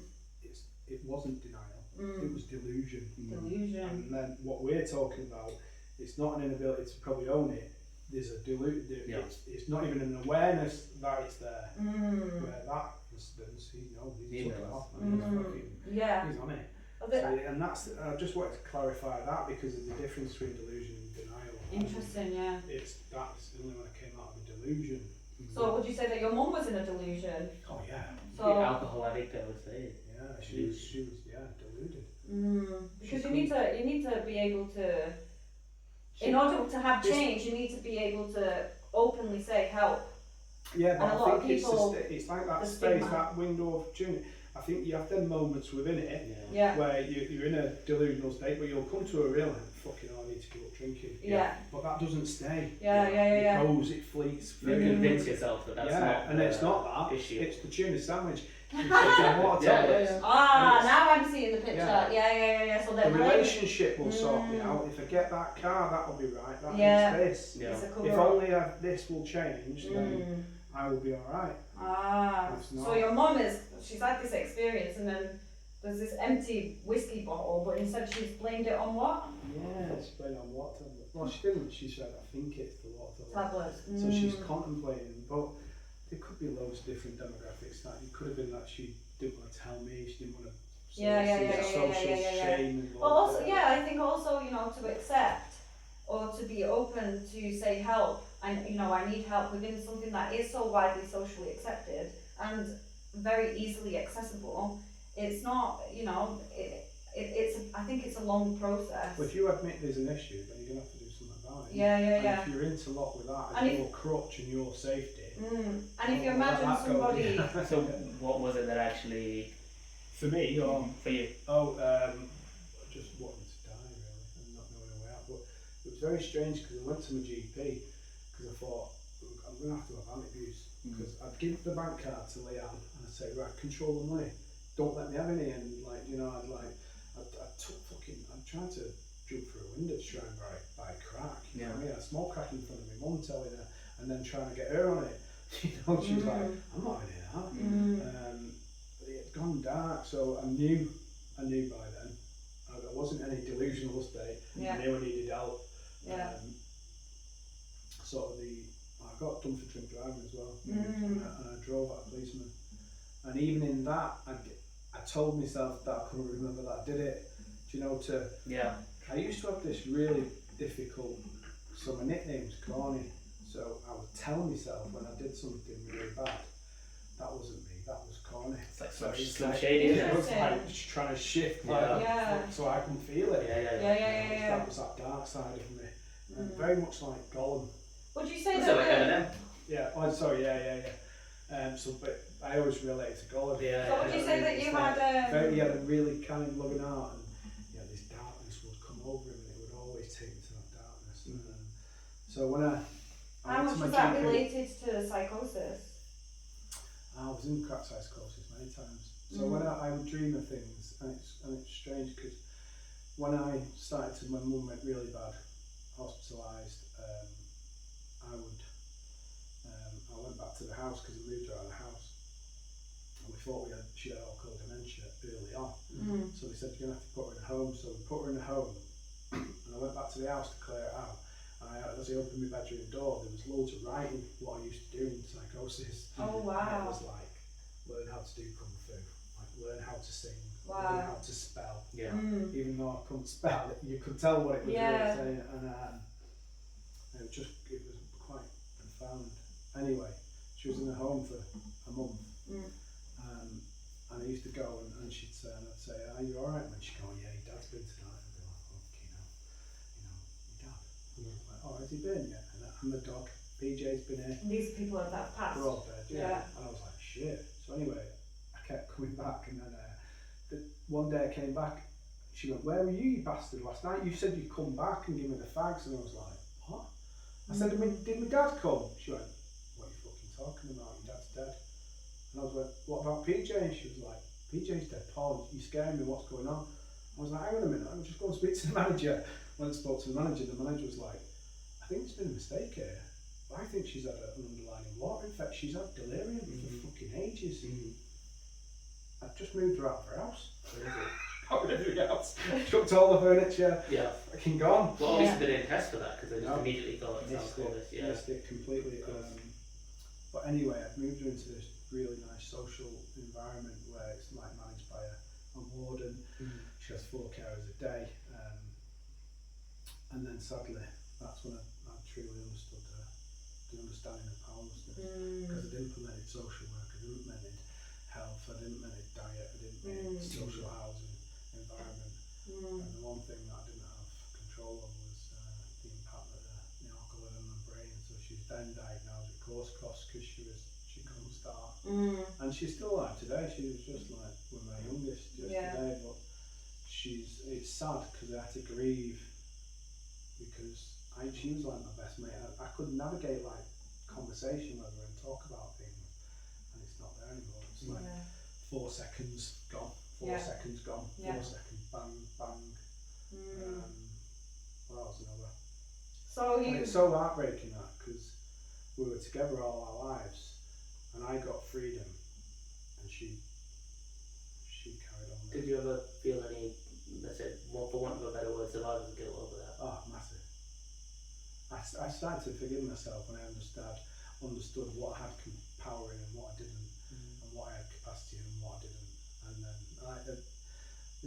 It wasn't denial. Mm. It was delusion. Delusion. And then what we're talking about, it's not an inability to probably own it. There's a it's not even an awareness that it's there. Mm. Where that instance, he knows He took it knows. off and he's on it. And that's, I just wanted to clarify that because of the difference between delusion and denial. Interesting, yeah. That's the only one that came out of a delusion. So would you say that your mum was in a delusion? Oh yeah. The So alcohol addict, I would say. Yeah, she was deluded. because you need to be able to, in order to have change, you need to be able to openly say help. Yeah, but And a lot I of think people, it's like that the space, stigma. that window of opportunity. I think you have them moments within it Yeah. where you're in a delusional state, but you'll come to a real fucking hell, I need to give up drinking. Yeah. But that doesn't stay. Yeah, yeah. It goes, it fleets. You convince yourself that that's not and it's not that issue. It's the tuna sandwich. You take water tablets. Ah, And now I'm seeing the picture. Yeah. Yeah. So the they're relationship will sort me out. If I get that car, that'll be right. That Yeah. needs this. Yeah. It's a If cover-up. only this will change, then I will be alright. Ah, It's not. so your mum she's had this experience and then there's this empty whiskey bottle, but instead she's blamed it on what? Yeah, it's playing on water tablet. Well, she didn't. She said, I think it's the water tablet. Tablets. So she's contemplating, but there could be loads of different demographics. That it could have been that she didn't want to tell me. She didn't want to. Social shame involved. Well, also, I think also, to accept or to be open to say help, and I need help within something that is so widely socially accepted and very easily accessible. It's not, it's I think it's a long process. Well, if you admit there's an issue, then you're gonna have to do something about it. Yeah. And if you're interlocked with that as your crutch and your safety. And if you imagine somebody. So what was it that actually? For me, or for you? Just wanting to die really, and not knowing a way out. But it was very strange because I went to my GP because I thought I'm going to have abuse because I'd give the bank card to Leanne and I'd say, right, control the money, don't let me have any, and I tried to jump through a window to try and buy crack. You know what I mean? I had small crack in front of my mum telling her, and then trying to get her on it. She was like, I'm not in that. It had gone dark, so I knew by then. I wasn't in any delusional state. Yeah. I knew I needed help. Yeah. I got done for drink driving as well, and I drove at a policeman. And even in that, I told myself that I couldn't remember that I did it. I used to have this really difficult. So my nickname's Corny. So I would tell myself when I did something really bad, that wasn't me, that was Corny. It's like So Slim Shady, isn't I it? was like trying to shift so I can feel it. Yeah. That was that dark side of me. And very much like Gollum. Would you say Was that? it like Eminem? Yeah, oh sorry, yeah. But I always relate to Gollum. So would you say that you had he had a really kind, loving heart, and this darkness would come over him, and it would always take him to that darkness. So when I how went much to was my that GP, related to psychosis? I was in crack psychosis many times. So when I would dream of things, and it's strange because when I started to, my mum went really bad, hospitalised. I went back to the house because I moved her out of the house, and we thought she had what called dementia early on. So they said you're gonna have to put her in a home. So we put her in a home, and I went back to the house to clear it out. And as I opened my bedroom door, there was loads of writing what I used to do in psychosis. Oh wow! And it was like learn how to do kung fu, like learn how to sing, learn how to spell. Yeah. Even though I couldn't spell it, you could tell what it was really saying, and it was quite profound. Anyway, she was in a home for a month, and I used to go and she'd say, and I'd say, "Are you all right?" And she'd go, "Yeah, your dad's been tonight." And I'd be like, "Okay, your dad." Like, "Oh, has he been yet?" And the dog, PJ's been here. These people have that past. We're all dead, yeah. And I was like, "Shit." So anyway, I kept coming back, and then one day I came back. She went, "Where were you bastard, last night? You said you'd come back and give me the fags." And I was like, "What?" I said, did my dad come? She went, what are you fucking talking about? Your dad's dead. And I was like, what about PJ? And she was like, PJ's dead, Paul, you're scaring me, what's going on? I was like, hang on a minute, I'm just going to speak to the manager. When I spoke to the manager was like, I think there's been a mistake here. I think she's had an underlying water infection. She's had delirium for fucking ages. I've just moved her out of her house. Got rid of the house. Chucked all the furniture. Yeah. Fucking gone. Well, obviously they didn't test for that because they just immediately thought it sounds cool. Missed it completely. But anyway, I've moved her into this really nice social environment where it's like managed by a warden. She has 4 carers a day. And then sadly, that's when I truly understood the understanding of powerlessness. Because I'd implemented social work, I'd implemented health, I'd implemented diet, I'd implemented social housing, environment. And the one thing that I didn't have control of was the impact that the alcohol had on my brain. So she was then diagnosed with course costs because she couldn't start. And she's still alive today. She was just like with my youngest today, but it's sad because I had to grieve because she was like my best mate. I could navigate like conversation with her and talk about things, and it's not there anymore. It's like 4 seconds gone, 4 seconds gone, 4 seconds bang bang. What else another? So and it's so heartbreaking that because we were together all our lives, and I got freedom, and she carried on. Did you ever feel any, let's say, for want of a better word, survivor's guilt over that? Oh, massive. I started to forgive myself when I understood what I had power in and what I didn't, and what I had capacity in and what I didn't. And then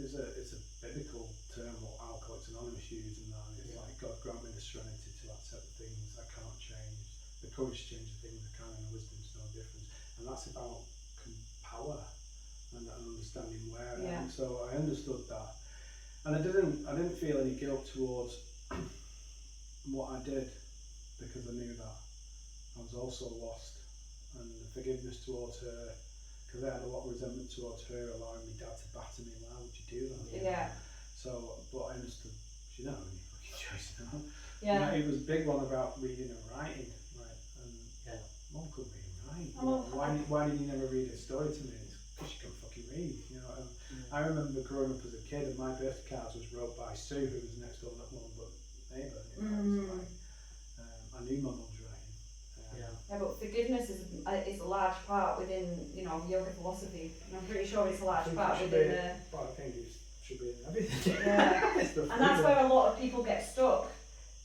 it's a biblical term what Alcoholics Anonymous use, and that, and it's like, God grant me the serenity to accept the things I cannot change, the courage to change the things I can, and the wisdom to know the difference. And that's about power and understanding where I am. So I understood that, and I didn't feel any guilt towards what I did, because I knew that I was also lost, and the forgiveness towards her, because I had a lot of resentment towards her allowing my dad to batter me. Why would you do that? So, but I understood she didn't have any fucking choice, you know. It was a big one about reading and writing, right? And Mum couldn't read and write. You know, why did you never read a story to me? It's because she couldn't fucking read, you know. And I remember growing up as a kid, and my birthday card was wrote by Sue, who was next door, not Mum, but neighbour. You know, like, I knew my mum's writing. But forgiveness is a large part within, you know, yoga philosophy, and I'm pretty sure it's a large part within the. Well, I think it should be in everything. And that's where a lot of people get stuck,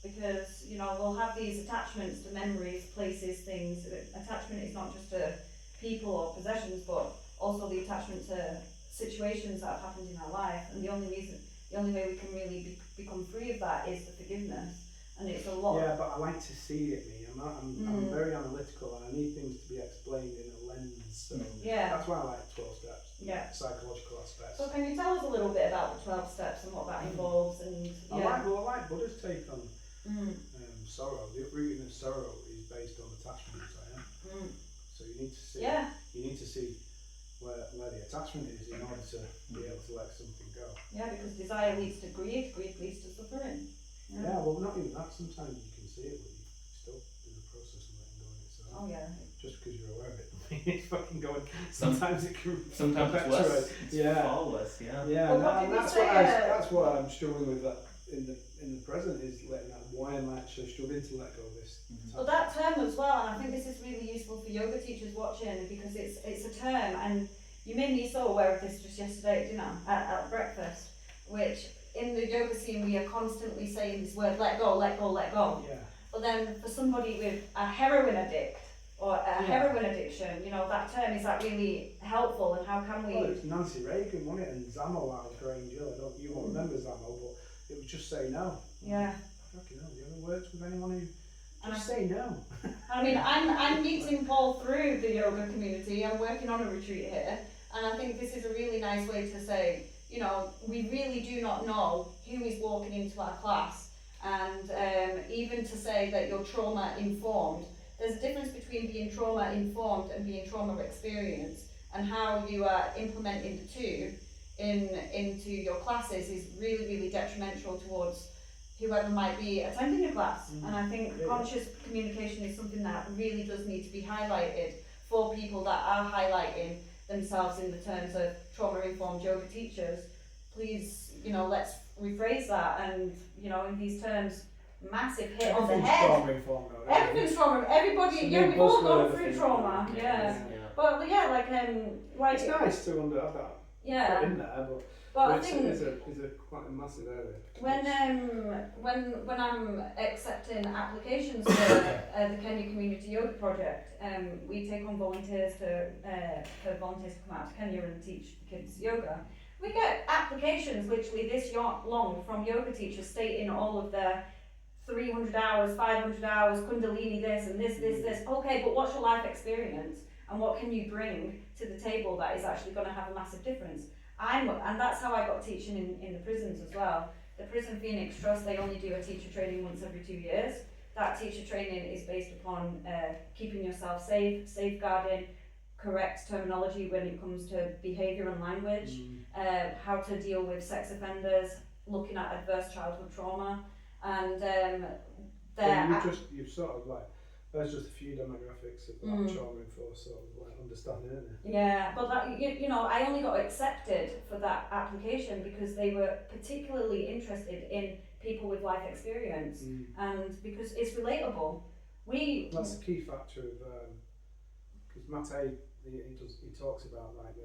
because you know they'll have these attachments to memories, places, things. Attachment is not just to people or possessions, but also the attachment to situations that have happened in our life, and the only way we can really become free of that is the forgiveness, and it's a lot. Yeah, but I like to see it, me. I'm very analytical, and I need things to be explained in a lens. So that's why I like 12 steps. Psychological aspects. So can you tell us a little bit about the 12 steps and what that involves? And I like Buddha's take on sorrow. The uprooting of sorrow is based on attachment. So you need to see. You need to see where the attachment is in order to be able to let something go. Yeah, because desire leads to greed, greed leads to suffering. Yeah, well, not even that. Sometimes you can see it, but you still in the process of letting go of it. So just because you're aware of it, it's fucking going. Sometimes it can. Sometimes it's worse. It's far worse. That's what I'm struggling with. That in the present is letting that. Why am I actually struggling to let go of this? Well, that term as well, and I think this is really useful for yoga teachers watching, because it's a term, and you made me so aware of this just yesterday at dinner, at breakfast, which in the yoga scene we are constantly saying this word, let go, let go, let go. But then for somebody with a heroin addict or a heroin addiction, you know, that term, is that really helpful, and how can we? Well, it's Nancy Reagan, wasn't it, and Zammo out of Grange Hill. You won't remember Zammo, but it was just say no. Fucking hell, do you ever worked with anyone who just say no? I mean, I'm meeting Paul through the yoga community. I'm working on a retreat here, and I think this is a really nice way to say, you know, we really do not know who is walking into our class, and even to say that you're trauma informed. There's a difference between being trauma informed and being trauma experienced, and how you are implementing the two into your classes is really, really detrimental towards whoever might be attending your class. And I think Yeah. conscious communication is something that really does need to be highlighted for people that are highlighting themselves in the terms of trauma-informed yoga teachers. Please, let's rephrase that, and in these terms, massive hit on the Everything's head. trauma-informed now, isn't it? Everything's trauma. Everybody, It's a we've big all buzzword, gone I through think. trauma. Yeah. Yeah. Yeah. But yeah, like It's nice to have that put yeah. in there, But I it's, think it's a quite a massive area. when I'm accepting applications for the Kenya Community Yoga Project, we take on volunteers for volunteers to come out to Kenya and teach kids yoga. We get applications literally this long from yoga teachers stating all of their 300 hours, 500 hours, Kundalini this and this. Okay, but what's your life experience and what can you bring to the table that is actually going to have a massive difference? And that's how I got teaching in the prisons as well. The Prison Phoenix Trust, they only do a teacher training once every 2 years. That teacher training is based upon keeping yourself safe, safeguarding, correct terminology when it comes to behaviour and language, how to deal with sex offenders, looking at adverse childhood trauma, and You've sort of like, there's just a few demographics of that trauma-informed sort of like understanding, isn't it? Yeah, but that, I only got accepted for that application because they were particularly interested in people with life experience, and because it's relatable. That's a key factor of because Mate he talks about like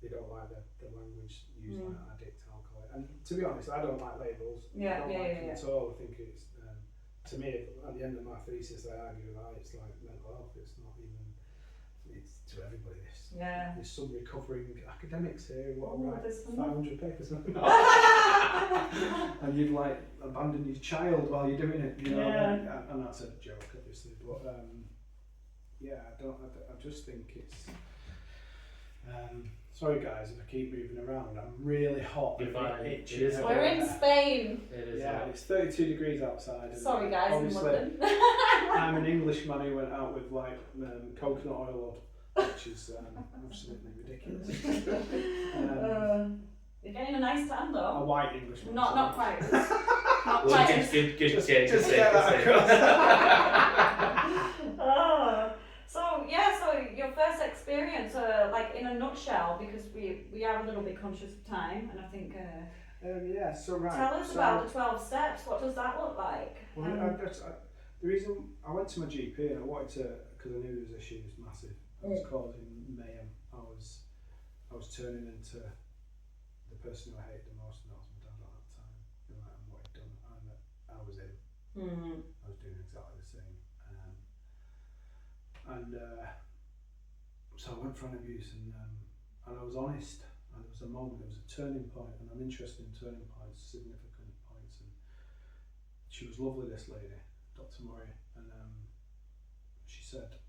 they don't like the language used like addict, alcohol, and to be honest, I don't like labels. I don't like them at all. I think it's to me at the end of my thesis I argue that it's like mental health. It's not even. It's to everybody. There's some recovering academics here who write 500 papers and you've like abandoned your child while you're doing it, and that's a joke obviously, but I just think it's sorry guys if I keep moving around, I'm really hot. We're in Spain. It is it's 32 degrees outside. Sorry guys, obviously, in London. I'm an Englishman who went out with like coconut oil, which is absolutely ridiculous. You're getting a nice tan though. A white Englishman. Not quite. Not well, quite. good Just get that across. So your first experience, like in a nutshell, because we are a little bit conscious of time, and I think. Tell us about the 12 steps. What does that look like? Well, the reason I went to my GP and I wanted to, because I knew this issue was massive. I was causing mayhem. I was turning into the person who I hated the most, and that was my dad at that time. And what he'd done, I was him. I was doing exactly the same. So I went for an abuse, and I was honest. And there was a moment, there was a turning point, and I'm interested in turning points, significant points. And she was lovely, this lady, Dr. Murray, and she said,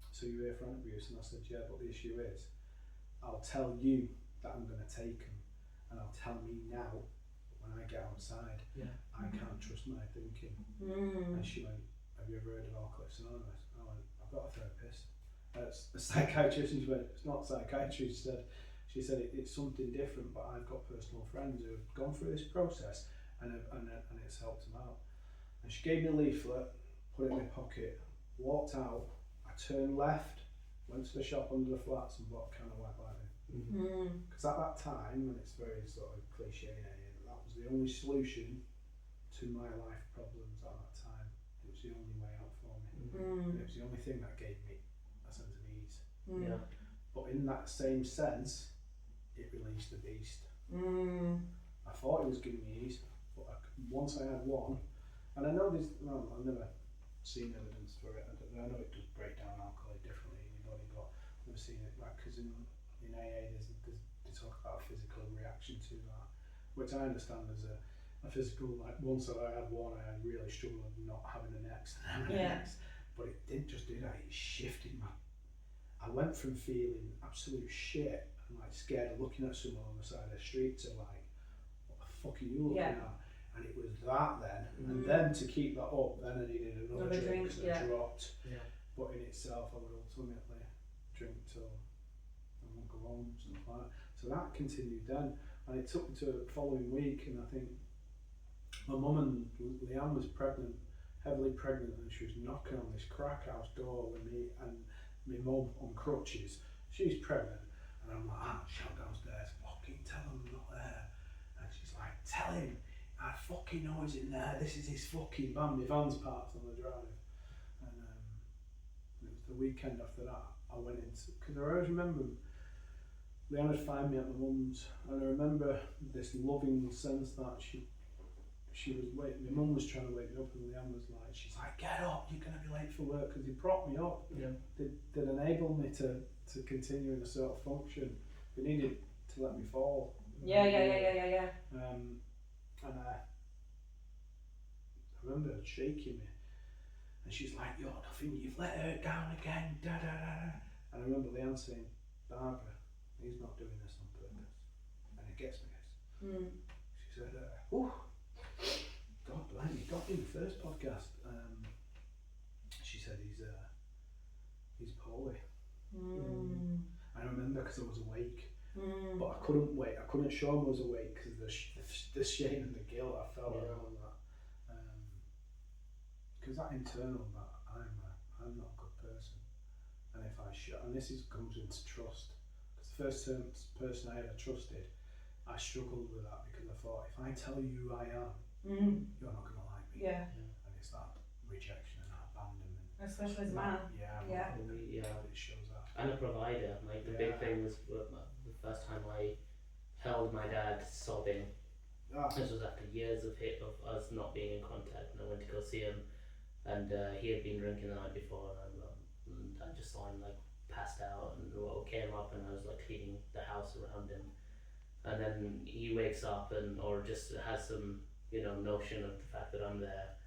so you're here for an abuse? And I said, yeah, but the issue is, I'll tell you that I'm going to take him, and I'll tell me now, when I get outside, I can't trust my thinking. And she went, have you ever heard of Alcoholics Anonymous? I went, I've got a therapist. A psychiatrist, and she went, it's not psychiatry. She said it's something different, but I've got personal friends who have gone through this process, and it's helped them out. And she gave me a leaflet, put it in my pocket, walked out. I turned left, went to the shop under the flats and bought a can of white lightning. Because at that time, and it's very sort of cliche, that was the only solution to my life problems at that time. It was the only way out for me. And it was the only thing that gave me a sense of ease. But in that same sense, it released the beast. I thought it was giving me ease, but once I had one, and I know I've never seen evidence for it. I know it does break down alcohol differently in your body, but I've never seen it like, because in AA they talk about a physical reaction to that, which I understand as a physical, like once I had one, I really struggled with not having the next, but it didn't just do that, it shifted I went from feeling absolute shit and like scared of looking at someone on the side of the street to like, what the fuck are you looking at? And it was that then, and then to keep that up, then I needed another drink because I dropped. But in itself, I would ultimately drink till I won't go home, stuff like that. So that continued then, and it took me to the following week, and I think my mum and Leanne was pregnant, heavily pregnant, and she was knocking on this crack house door with me and my mum on crutches. She's pregnant, and I'm like, shout downstairs, fucking tell him I'm not there. And she's like, tell him, I fucking know he's in there, this is his fucking van. My van's parked on the drive. And it was the weekend after that, I went into, because I always remember Leanne would find me at my mum's, and I remember this loving sense that she was waiting. My mum was trying to wake me up, and Leanne was like, she's like, get up, you're going to be late for work, because they propped me up. Yeah. They'd enabled me to continue in a sort of function. They needed to let me fall. Yeah. And I remember her shaking me, and she's like, you're nothing, you've let her down again, da da da da. And I remember Leanne saying, Barbara, he's not doing this on purpose. And it gets me this. She said, God bless you, got in the first podcast. She said he's poorly. I remember because I was awake, but I couldn't wait. I couldn't show him I was awake because the shame and the guilt I felt around that. Because that internal that I'm not a good person, and if I and this comes into trust. Because the first person I ever trusted, I struggled with that because I thought if I tell you who I am, you're not going to like me. Yeah. And it's that rejection and that abandonment. Especially as a man. Yeah. It shows that. And a provider. Like the big thing was the first time I held my dad sobbing. This was after years of us not being in contact, and I went to go see him, and he had been drinking the night before, and I just saw him like passed out, and came up, and I was like cleaning the house around him, and then he wakes up or just has some notion of the fact that I'm there,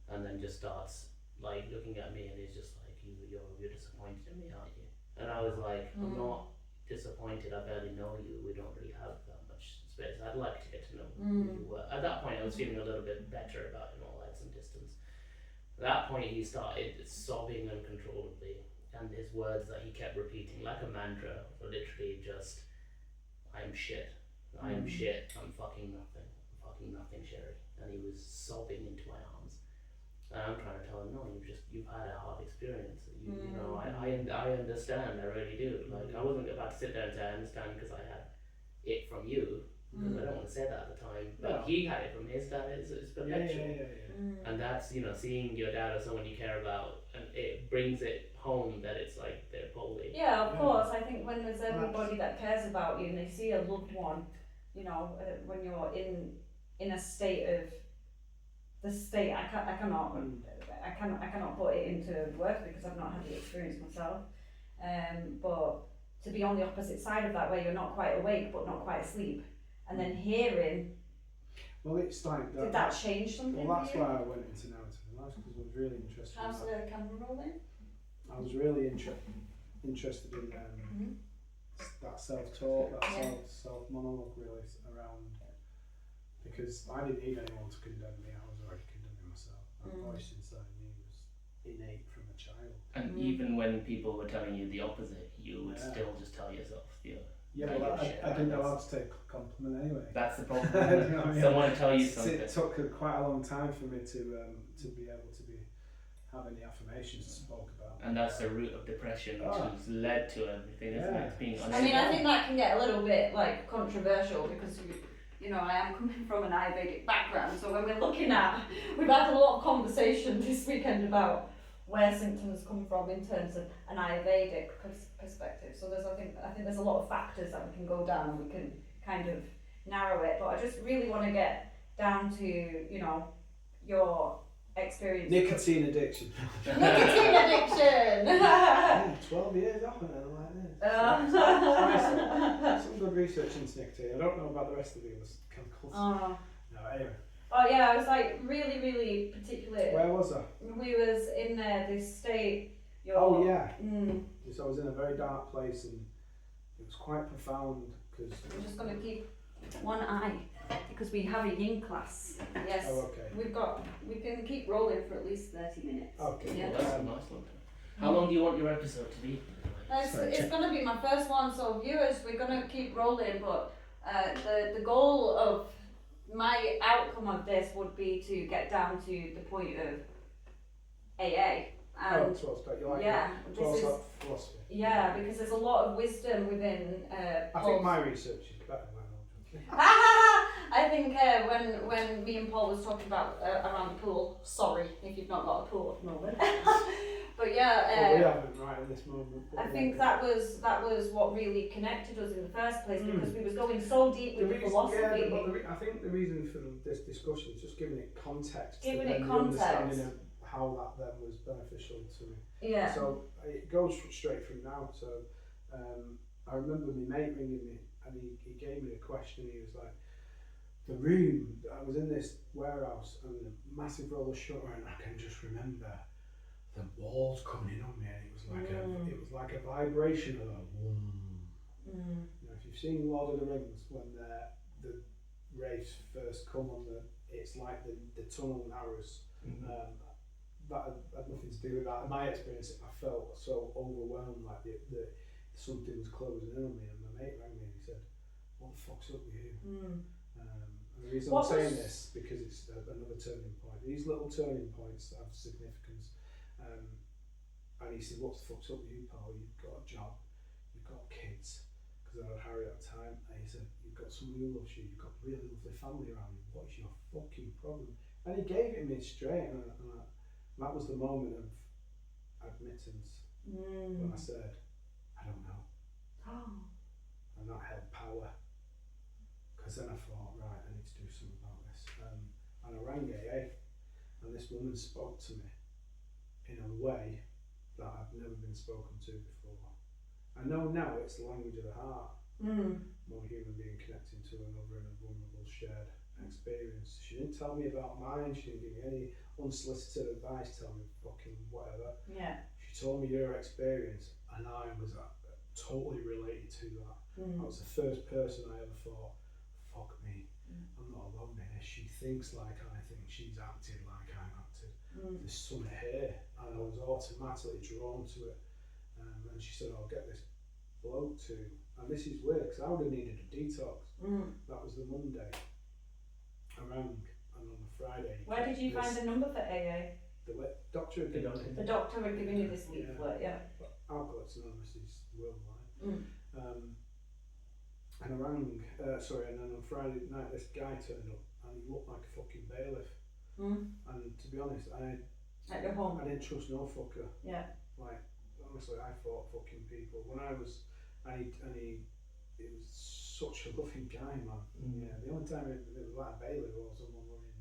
and then just starts like looking at me, and he's just like, you're disappointed in me, aren't you? And I was like, I'm not disappointed, I barely know you, we don't really have that much space, I'd like to get to know who you were. At that point I was feeling a little bit better about like some distance. At that point he started sobbing uncontrollably, and his words that he kept repeating like a mantra were literally just, I'm shit, I'm shit, I'm fucking nothing, Sherry. And he was sobbing into my arms, and I'm trying to tell him, no, you've had a hard experience, I understand, I really do. Like I wasn't about to sit there and say I understand because I had it from you, because I don't want to say that at the time, but he had it from his dad. It's perpetual. And that's seeing your dad as someone you care about, and it brings it home that it's like they're poorly. Yeah, of course. I think when there's everybody that cares about you and they see a loved one, when you're in a state of the state, I cannot put it into words because I've not had the experience myself. But to be on the opposite side of that, where you're not quite awake but not quite asleep, and then hearing. Well, it's like that. Did that change something? Well, that's why I went into narrative life, because I was really interested. How's the camera rolling? I was really interested in that self-talk, that self-monologue, really around, because I didn't need anyone to condemn me. I was already condemning myself. The voice inside me was innate from a child. And even when people were telling you the opposite, you would still just tell yourself, well, I didn't know how to take a compliment anyway. That's the problem. Someone to tell you something. It took quite a long time for me to be able to be having the affirmations spoke about. And that's the root of depression, which has led to everything, isn't it? It's being I mean, I think that can get a little bit like controversial because I am coming from an Ayurvedic background, so when we've had a lot of conversation this weekend about where symptoms come from in terms of an Ayurvedic perspective. So I think there's a lot of factors that we can go down and we can kind of narrow it. But I just really want to get down to your experience. Nicotine addiction. Nicotine addiction. 12 years off and like this. Some good research into nicotine. I don't know about the rest of the chemicals. No, anyway. Oh yeah, I was like really, really particular. Where was I? We was in this state. So I was in a very dark place, and it was quite profound because. I'm just gonna keep one eye because we have a yin class. Yes. Oh, okay. We can keep rolling for at least 30 minutes. Okay. Yeah. Well, that's a nice one. How long do you want your episode to be? It's gonna be my first one, so viewers, we're gonna keep rolling, but the goal of my outcome of this would be to get down to the point of AA. And you like yeah, that? this is Philosophy. yeah, because there's a lot of wisdom within. I think my research is better than mine. I think when me and Paul was talking about around the pool. Sorry if you've not got a pool at the moment. But yeah, we haven't right at this moment. I think that was what really connected us in the first place, because we was going so deep with the philosophy. Yeah, I think the reason for this discussion is just giving it context. Giving it the context. Understanding of how that then was beneficial to me. Yeah. So it goes straight from now. So I remember my mate ringing me, and he gave me a question. He was like, the room, I was in this warehouse and the massive roller shutter, and I can just remember the walls coming in on me, and it was like a vibration of a boom. You know, if you've seen Lord of the Rings, when the wraiths first come on it's like the tunnel narrows. That had nothing to do with that. In my experience, I felt so overwhelmed, like something was closing in on me, and my mate rang me and he said, "What the fuck's up with you?" And the reason I'm saying this, because it's another turning point. These little turning points have significance. And he said, "What the fuck's up with you, pal? You've got a job, you've got kids," because I had Harry at the time, and he said, "You've got somebody who loves you, you've got really lovely family around you. What is your fucking problem?" And he gave it me straight, and that was the moment of admittance when I said, "I don't know," and that held power. Because then I thought, right, I need to do something about this, and I rang AA, and this woman spoke to me in a way that I've never been spoken to before. I know now it's the language of the heart. One human being connecting to another in a vulnerable shared experience. She didn't tell me about mine, she didn't give me any unsolicited advice, tell me fucking whatever. Yeah. She told me her experience, and I was totally related to that. I was the first person I ever thought, fuck me, I'm not alone here. She thinks like I think, she's acted like I'm acted. There's something here, and I was automatically drawn to it. And she said, "I'll get this bloke to," and this is weird because I would have needed a detox. That was the Monday. I rang, and on the Friday. Where did you find the number for AA? The doctor had given it. The doctor had given you this leaflet, yeah. Alcoholics Anonymous is worldwide. And I rang, and then on Friday night this guy turned up, and he looked like a fucking bailiff. And to be honest, at your home, I didn't trust no fucker. Yeah. Like, honestly, I fought fucking people. When I was, he was such a loving guy, man. Yeah, the only time it was like a bailiff or someone running,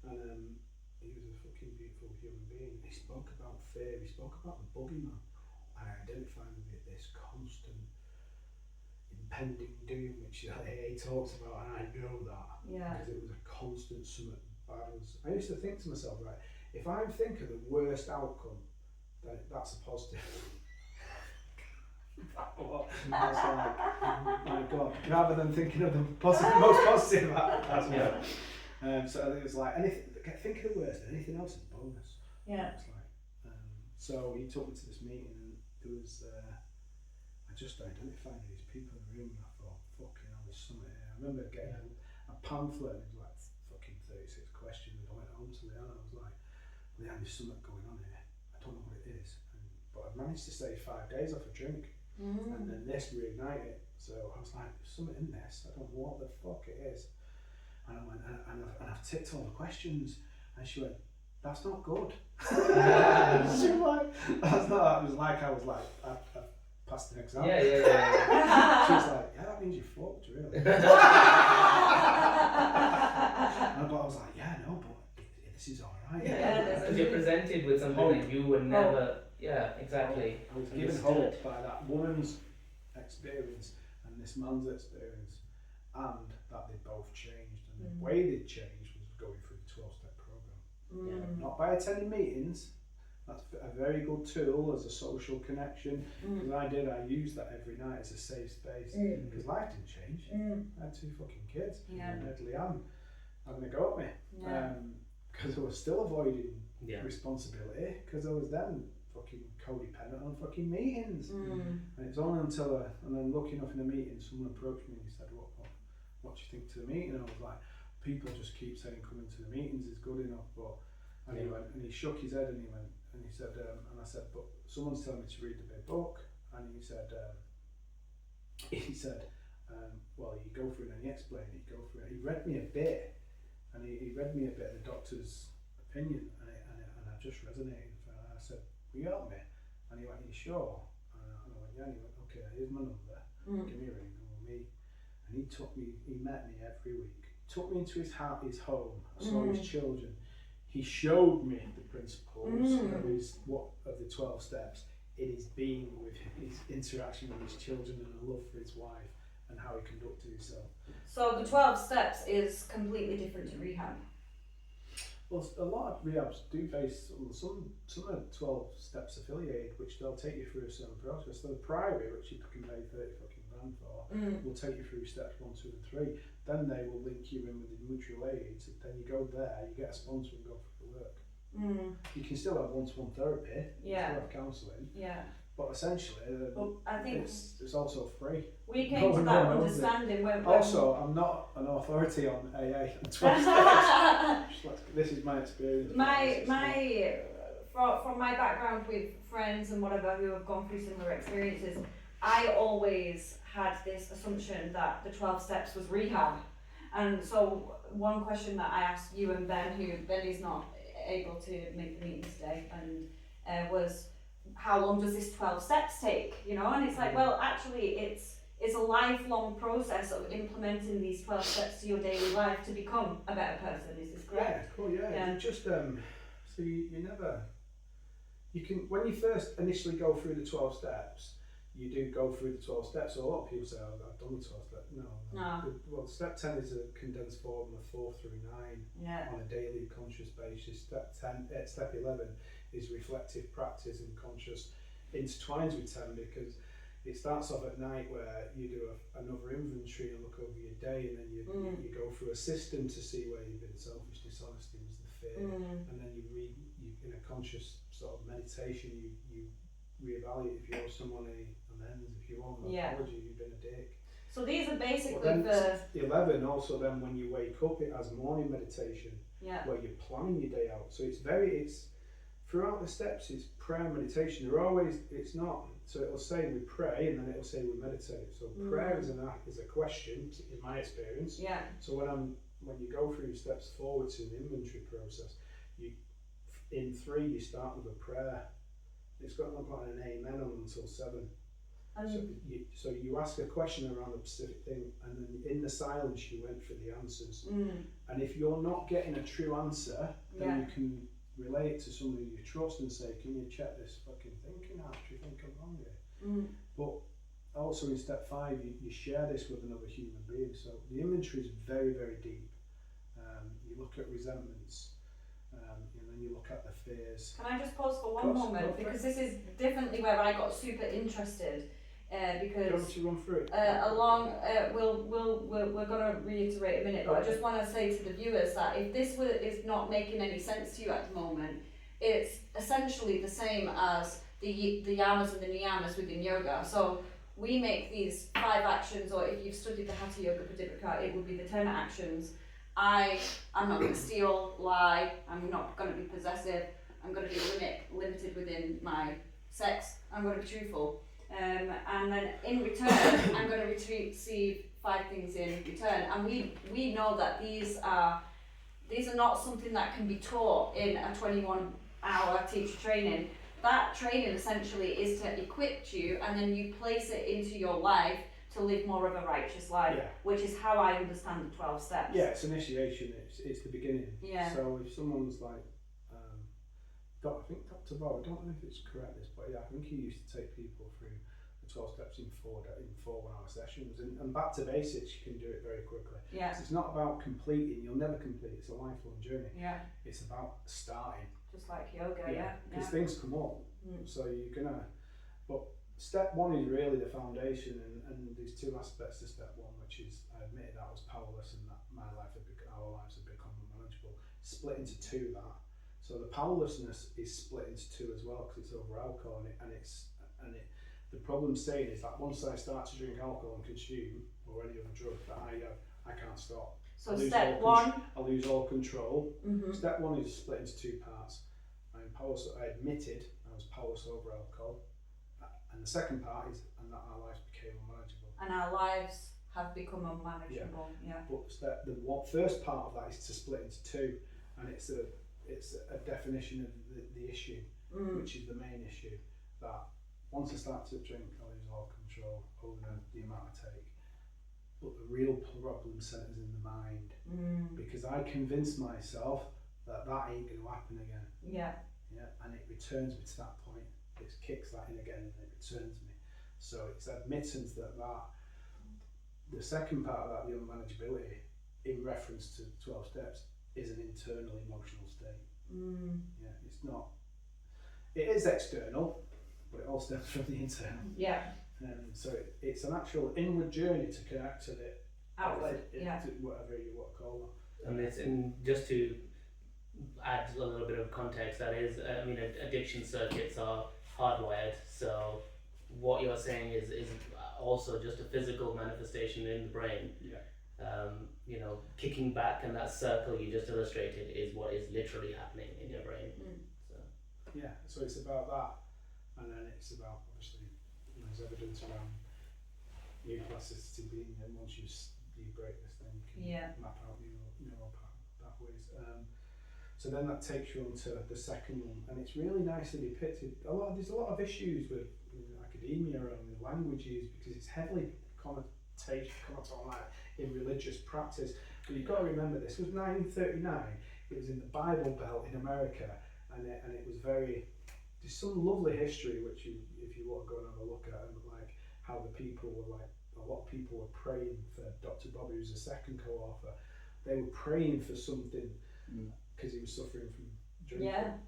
and he was a fucking beautiful human being. He spoke about fear, he spoke about the boogeyman. I identified with this constant impending doom which AA talks about, and I know that because it was a constant something bad. I used to think to myself, right, if I think of the worst outcome, then that's a positive. That's like, my God, rather than thinking of the most positive outcome. So it was like, think of the worst, anything else is bonus. Yeah. It's like, so he took me to this meeting, and there was I just identified these people in the room, and I thought, fucking hell, there's something here. I remember getting a pamphlet, and it was like fucking 36 questions, and I went home to Leanne, and I was like, "Leanne, there's something going on here. I don't know what it is." But I managed to stay 5 days off a drink, and then this reignited it. So I was like, "There's something in this. I don't know what the fuck it is." And I went, and I've ticked all the questions, and she went, "That's not good." She was like, "That's not." It was like I passed an exam. Yeah. She was like, "Yeah, that means you fucked, really." But I was like, "Yeah, no, but this is alright." Because you're presented with something that you would never. Yeah, exactly. I was given hope by that woman's experience and this man's experience, and that they both changed. And the way they changed was going through the 12-step program. Not by attending meetings. That's a very good tool as a social connection. Because I used that every night as a safe space. Because life didn't change. I had 2 fucking kids. I had Leanne having a go at me. Because I was still avoiding responsibility. Because I was then fucking codependent on fucking meetings. And it's only until and then looking up in a meeting, someone approached me and he said, what do you think to the meeting? And I was like, people just keep saying coming to the meetings is good enough, but and he went and he shook his head and he went and he said and I said, but someone's telling me to read the big book, and he said well, you go through it and he explained it, you go through it. He read me a bit, and he read me a bit of the doctor's opinion, and I just resonated. And I said, will you help me? And he went, are you sure? And I went, yeah. And he went, okay, here's my number, give me a ring, and we'll meet. And he met me every week. He took me into his home, I saw his children. He showed me the principles of the 12 steps in his being, with his interaction with his children, and a love for his wife, and how he conducted himself. So the 12 steps is completely different to rehab. Well, a lot of rehabs do base on some are 12 steps affiliated, which they'll take you through a certain process. So the priory, which you can pay 30 fucking grand for, will take you through steps 1, 2 and 3. Then they will link you in with the mutual aids, and then you go there, you get a sponsor and go through the work. You can still have one-to-one therapy, you still have counselling, but essentially I think it's also free. we came to that understanding when also, I'm not an authority on AA and 12 steps. This is my experience. From my background with friends and whatever who have gone through similar experiences, I always had this assumption that the 12 steps was rehab. And so one question that I asked you and Ben, who Ben is not able to make the meeting today, and was, how long does this 12 steps take? You know, and it's like, well, actually it's a lifelong process of implementing these 12 steps to your daily life to become a better person. Is this correct? Yeah, cool. Yeah. You just so you can, when you first initially go through the 12 steps, you do go through the 12 steps. So a lot of people say, oh, I've done the 12 steps. No. Well, step 10 is a condensed form of 4 through 9 on a daily conscious basis. Step 11 is reflective practice and conscious intertwines with 10, because it starts off at night where you do another inventory and look over your day, and then you go through a system to see where you've been selfish, dishonesty was the fear, and then you in a conscious sort of meditation you reevaluate if you owe someone an amends, if you owe an apology, you've been a dick. So these are basically then 11 also, then when you wake up, it has morning meditation where you're planning your day out. So it's throughout the steps, it's prayer and meditation. It's not, so it'll say we pray and then it'll say we meditate. So prayer is a question, in my experience. So when you go through steps forward to an inventory process, in 3 you start with a prayer. It's got not got an amen on until 7. So you ask a question around a specific thing, and then in the silence you went for the answers. And if you're not getting a true answer, then you can relay it to somebody you trust and say, can you check this fucking thinking out? Do you think I'm wrong here? But also in step 5, you share this with another human being. So the inventory is very, very deep. You look at resentments, and then you look at the fears. Can I just pause for one moment, because this is definitely where I got super interested. Because do you want to run through it? We're going to reiterate a minute, but I just want to say to the viewers that if this is not making any sense to you at the moment, it's essentially the same as the yamas and the niyamas within yoga. So we make these 5 actions, or if you've studied the Hatha Yoga Pradipika, it would be the 10 actions. I'm not going to steal, lie, I'm not going to be possessive, I'm going to be limited within my sex, I'm going to be truthful. And then in return, I'm going to receive 5 things in return. And we know that these are not something that can be taught in a 21-hour teacher training. That training essentially is to equip you, and then you place it into your life to live more of a righteous life, which is how I understand the 12 steps. Yeah, it's initiation, it's the beginning. So if someone's like, I think Dr. Bob, I don't know if it's correct this, but I think he used to take people through the 12 steps in 4 1-hour sessions, and back to basics, you can do it very quickly. So it's not about completing, you'll never complete, it's a lifelong journey. It's about starting. Just like yoga, Because things come up, so you're gonna, but step 1 is really the foundation, and there's 2 aspects to step 1, which is, I admitted that I was powerless and that our lives had become unmanageable. Split into 2 that. So the powerlessness is split into 2 as well, because it's over alcohol, the problem saying is that once I start to drink alcohol and consume, or any other drug that I can't stop. So step one. I lose all control. Mm-hmm. Step one is split into two parts. I admitted I was powerless over alcohol. And the second part is, and that our lives became unmanageable. And our lives have become unmanageable. Yeah. But the first part of that is to split into two, and it's a definition of the issue, which is the main issue. That once I start to drink, I lose all control over the amount I take. But the real problem centres in the mind, because I convinced myself that ain't going to happen again. Yeah. Yeah, and it returns me to that point. It kicks that in again, and it returns me. So it's admittance that the second part of that, the unmanageability, in reference to 12 steps, is an internal emotional state. Yeah, it's not. It is external, but it all stems from the internal. Yeah. So it's an actual inward journey to connect to the outward. Yeah. To whatever you want to call it. And just to add a little bit of context, that is, I mean, addiction circuits are hardwired. So what you're saying is also just a physical manifestation in the brain. Yeah. You know, kicking back, and that circle you just illustrated is what is literally happening in your brain. So. Yeah, so it's about that, and then it's about, obviously, there's evidence around neuroplasticity being there. Once you break this, then you can map out neural pathways. So then that takes you on to the second one, and it's really nicely depicted. There's a lot of issues with academia around the languages, because it's heavily connotated like in religious practice. But you've got to remember, this was 1939. It was in the Bible Belt in America, and it was very. There's some lovely history which if you want to go and have a look at, and like how the people were like, a lot of people were praying for Dr. Bobby, who's the second co-author. They were praying for something because he was suffering from drinking,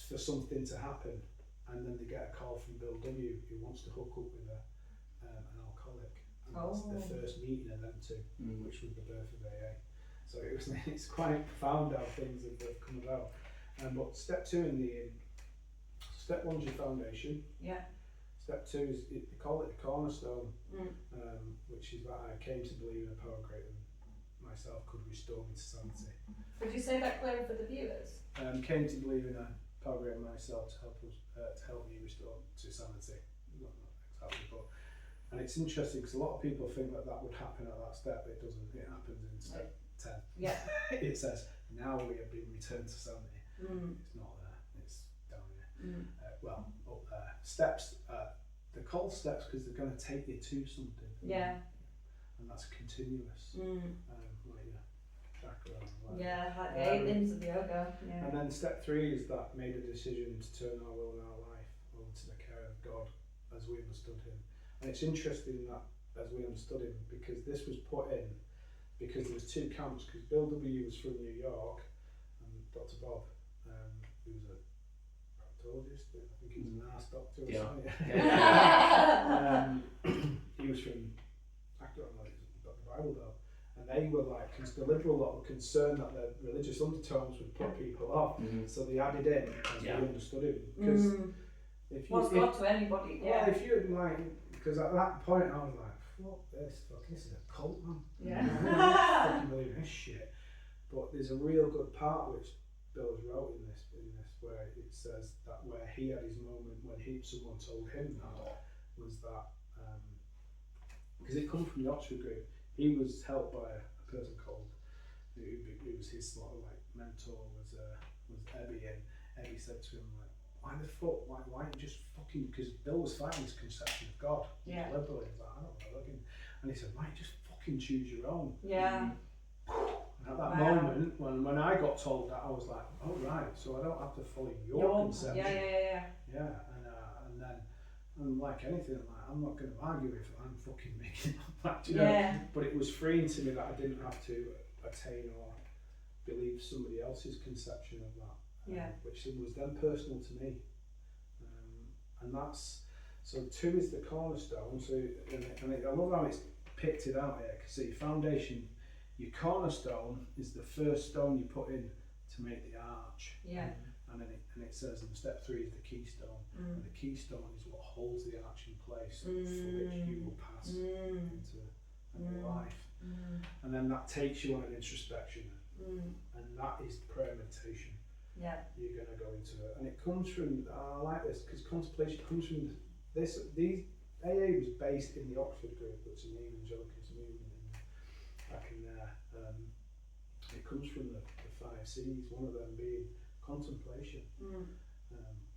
for something to happen, and then they get a call from Bill W, who wants to hook up with an alcoholic, and that's the first meeting of them two, which was the birth of AA. So it's quite profound how things have come about. But step two step one's your foundation. Yeah. Step two is, they call it the cornerstone, which is that I came to believe in a power greater than myself could restore me to sanity. Could you say that clearer for the viewers? Came to believe in a power greater than myself to help me restore to sanity. Not exactly, but and it's interesting because a lot of people think that would happen at that step. It doesn't. It happens in step 10. Yeah. It says now we have been returned to sanity. It's not there. It's down here. Well, up there. Steps. They're called steps because they're going to take you to something. Yeah. And that's continuous. Like your chakra. Like the 8 limbs of yoga. Yeah. And then step 3 is that made a decision to turn our will and our life over to the care of God as we understood Him. And it's interesting that as we understood Him, because this was put in because there was 2 camps. Because Bill W was from New York, and Dr. Bob, who was a proctologist, I think he was an arse doctor or something. He was from, I don't know, the Bible Belt, and they were like, because the liberal lot were concerned that the religious undertones would put people off, so they added in as we understood it. Because if you, what's God to anybody? Well, if you like, because at that point I was like, fuck this is a cult, man. Yeah. I don't fucking believe in this shit. But there's a real good part which Bill's wrote in this where it says that where he had his moment when someone told him that was that because it comes from the Oxford group. He was helped by a person called who was his sort of like mentor was Ebby, and Ebby said to him like, why the fuck, why don't you just fucking, because Bill was fighting this conception of God, liberally. He was like, I don't know, and he said, why don't you just fucking choose your own? Yeah. And at that moment, when I got told that, I was like, oh right, so I don't have to follow your conception. Yeah, and then, and like anything, I'm not going to argue if I'm fucking making that, you know. But it was freeing to me that I didn't have to attain or believe somebody else's conception of that. Which was then personal to me, and that's so 2 is the cornerstone. So I love how it's picked it out here, because your foundation, your cornerstone is the first stone you put in to make the arch. And then it says in step 3 is the keystone, and the keystone is what holds the arch in place, for which you will pass into life. And then that takes you on an introspection, Mm. and that is prayer meditation. Yeah. You're going to go into it, and it comes from, I like this because contemplation comes from this. These AA was based in the Oxford group, which is an evangelical movement back in there. It comes from the 5 C's, one of them being contemplation,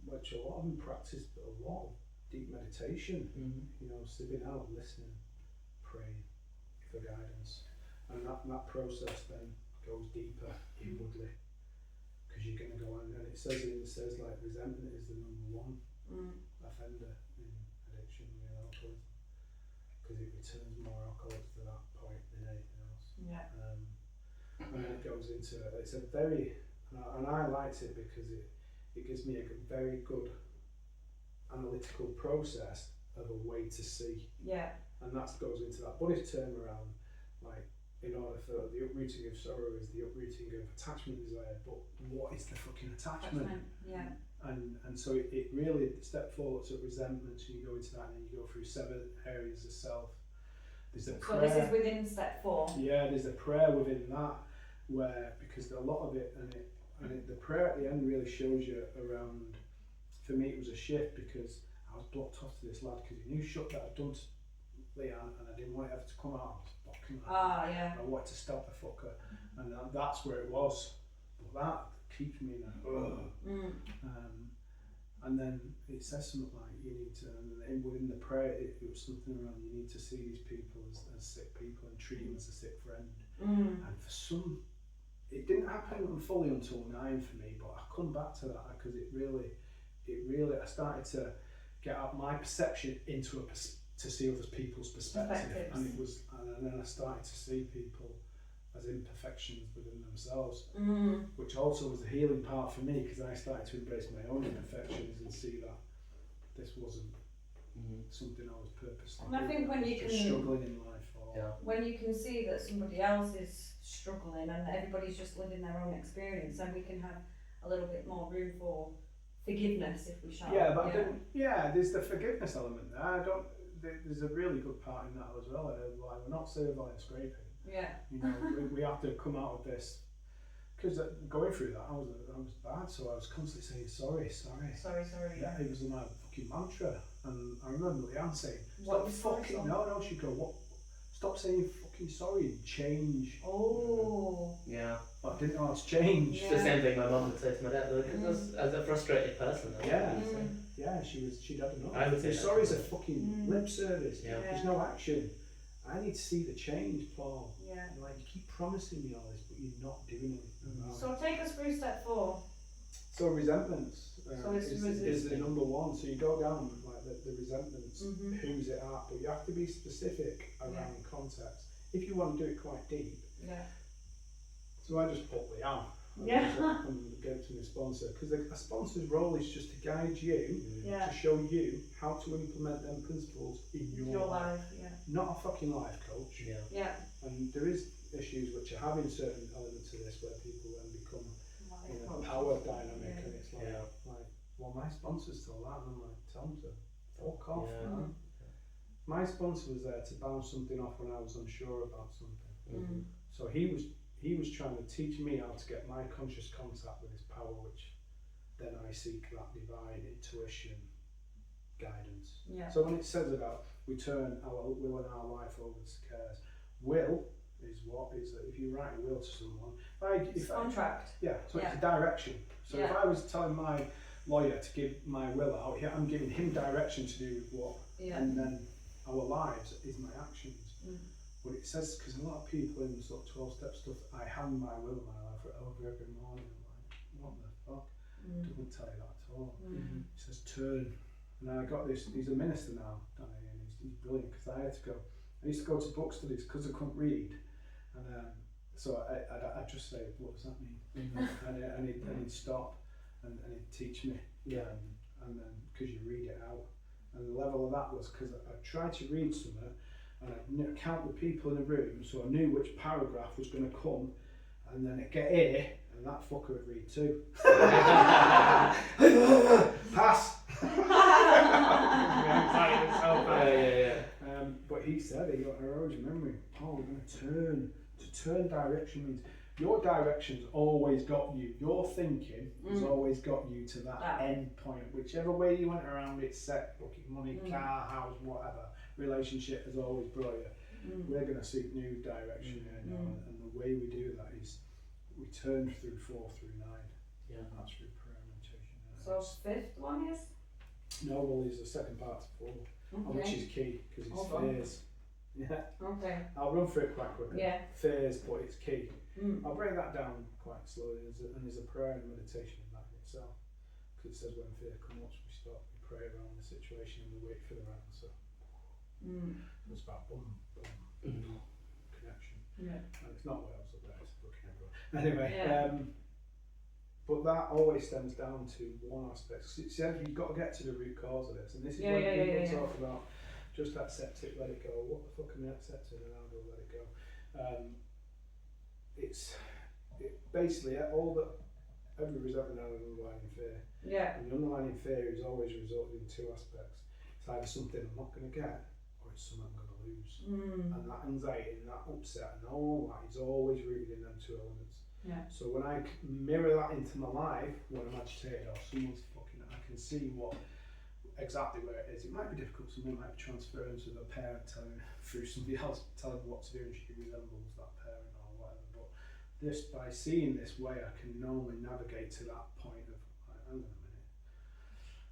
which a lot of them practice, but a lot of deep meditation. You know, sitting out, listening, praying for guidance, and that process then goes deeper inwardly. Because you're going to go on, and it says like resentment is the #1 offender in addiction with alcoholism, because it returns more alcoholics to that point than anything else. Yeah. And then it goes into, it's a very, and I liked it because it gives me a very good analytical process of a way to see. Yeah. And that goes into that Buddhist term around, like, in order for the uprooting of sorrow is the uprooting of attachment and desire, but what is the fucking attachment? Yeah. And so it really, step 4 looks at resentment, and you go into that, and then you go through 7 areas of self. There's a prayer. So this is within step 4. Yeah, there's a prayer within that, where, because a lot of it, the prayer at the end really shows you around, for me it was a shift, because I was blocked off to this lad, because he knew shut that I'd done to Leanne, and I didn't want it ever to come out. I was blocking that. Yeah. I wanted to stop the fucker, and that's where it was. But that keeps me in a and then it says something like you need to, and within the prayer it was something around you need to see these people as sick people and treat them as a sick friend. And for some, it didn't happen fully until 9 for me, but I come back to that because it really, I started to get out my perception into to see other people's perspective, and it was, and then I started to see people as imperfections within themselves, which also was a healing part for me, because I started to embrace my own imperfections and see that this wasn't something I was purposely And I think when you can struggling in life, or when you can see that somebody else is struggling and everybody's just living their own experience, then we can have a little bit more room for forgiveness, if we shall. Yeah, but there's the forgiveness element there. There's a really good part in that as well. Like, we're not servile and scraping. Yeah. You know, we have to come out of this, because going through that, I was bad, so I was constantly saying sorry. Yeah. It was my fucking mantra, and I remember Leanne saying, What "Stop was fucking no." She'd go, "What? Stop saying fucking sorry and change." Oh. Yeah. But I didn't know how to change. It's the same thing my mum would say to my dad, as a frustrated person. Yeah, she'd had enough. I would say sorry is a fucking lip service. Yeah. There's no action. I need to see the change, Paul. Yeah. Like, you keep promising me all this, but you're not doing anything about it. So take us through step 4. So resentments is the #1. So you go down like the resentments, who's it at, but you have to be specific around context if you want to do it quite deep. Yeah. So I just put Leanne and gave it to my sponsor, because a sponsor's role is just to guide you, to show you how to implement them principles in your life. Not a fucking life coach. Yeah. And there is issues which are having certain elements of this where people then become in a power dynamic, and it's like, well, my sponsor's still that, and I'm like, tell them to fuck off, man. My sponsor was there to bounce something off when I was unsure about something. So he was trying to teach me how to get my conscious contact with his power, which then I seek that divine intuition guidance. Yeah. So when it says about we turn our will and our life over to cares, will is that if you write a will to someone, It's contract. So it's a direction. So if I was telling my lawyer to give my will out, I'm giving him direction to do what, and then our lives is my actions. But it says, because a lot of people in the sort of 12-step stuff, I hand my will and my life over every morning. I'm like, what the fuck? It doesn't tell you that at all. It says turn. And I got this, he's a minister now, Danny, and he's brilliant, because I used to go to book studies because I couldn't read. And so I'd just say, what does that mean? And he'd stop and he'd teach me. And then, because you read it out. And the level of that was because I tried to read something, and I'd count the people in the room, so I knew which paragraph was going to come, and then I'd get here, and that fucker would read too. Pass! But he said, whatever, you erode your memory. Oh, we're going to turn. To turn direction means your direction's always got you. Your thinking has always got you to that end point. Whichever way you went around it, set, fucking money, car, house, whatever, relationship has always brought you. We're going to seek new direction here now, and the way we do that is we turn through 4 through 9. Yeah. And that's through prayer and meditation. So fifth one is? No, well, there's the second part to 4, which is key because it's phase. Yeah. Okay. I'll run through it quite quickly. Yeah. Phase, but it's key. I'll break that down quite slowly, and there's a prayer and meditation in that in itself. Because it says when fear comes, we stop, we pray around the situation, and we wait for the answer. It's about boom, connection. Yeah. And it's not Wales up there, it's fucking everywhere. Anyway, but that always stems down to one aspect. You've got to get to the root cause of this, and this is when people talk about just accept it, let it go. What the fuck am I accepting, and how do I let it go? Basically all that every resentment has an underlying fear. Yeah. And the underlying fear is always resulted in 2 aspects. It's either something I'm not going to get, or it's something I'm going to lose. And that anxiety and that upset and all that is always rooted in them 2 elements. Yeah. So when I mirror that into my life, when I'm agitated or someone's fucking, I can see exactly where it is. It might be difficult. Someone might be transferring to a parent telling through somebody else telling them what to do, and she resembles that parent or whatever. But this, by seeing this way, I can normally navigate to that point of, like, hang on a minute.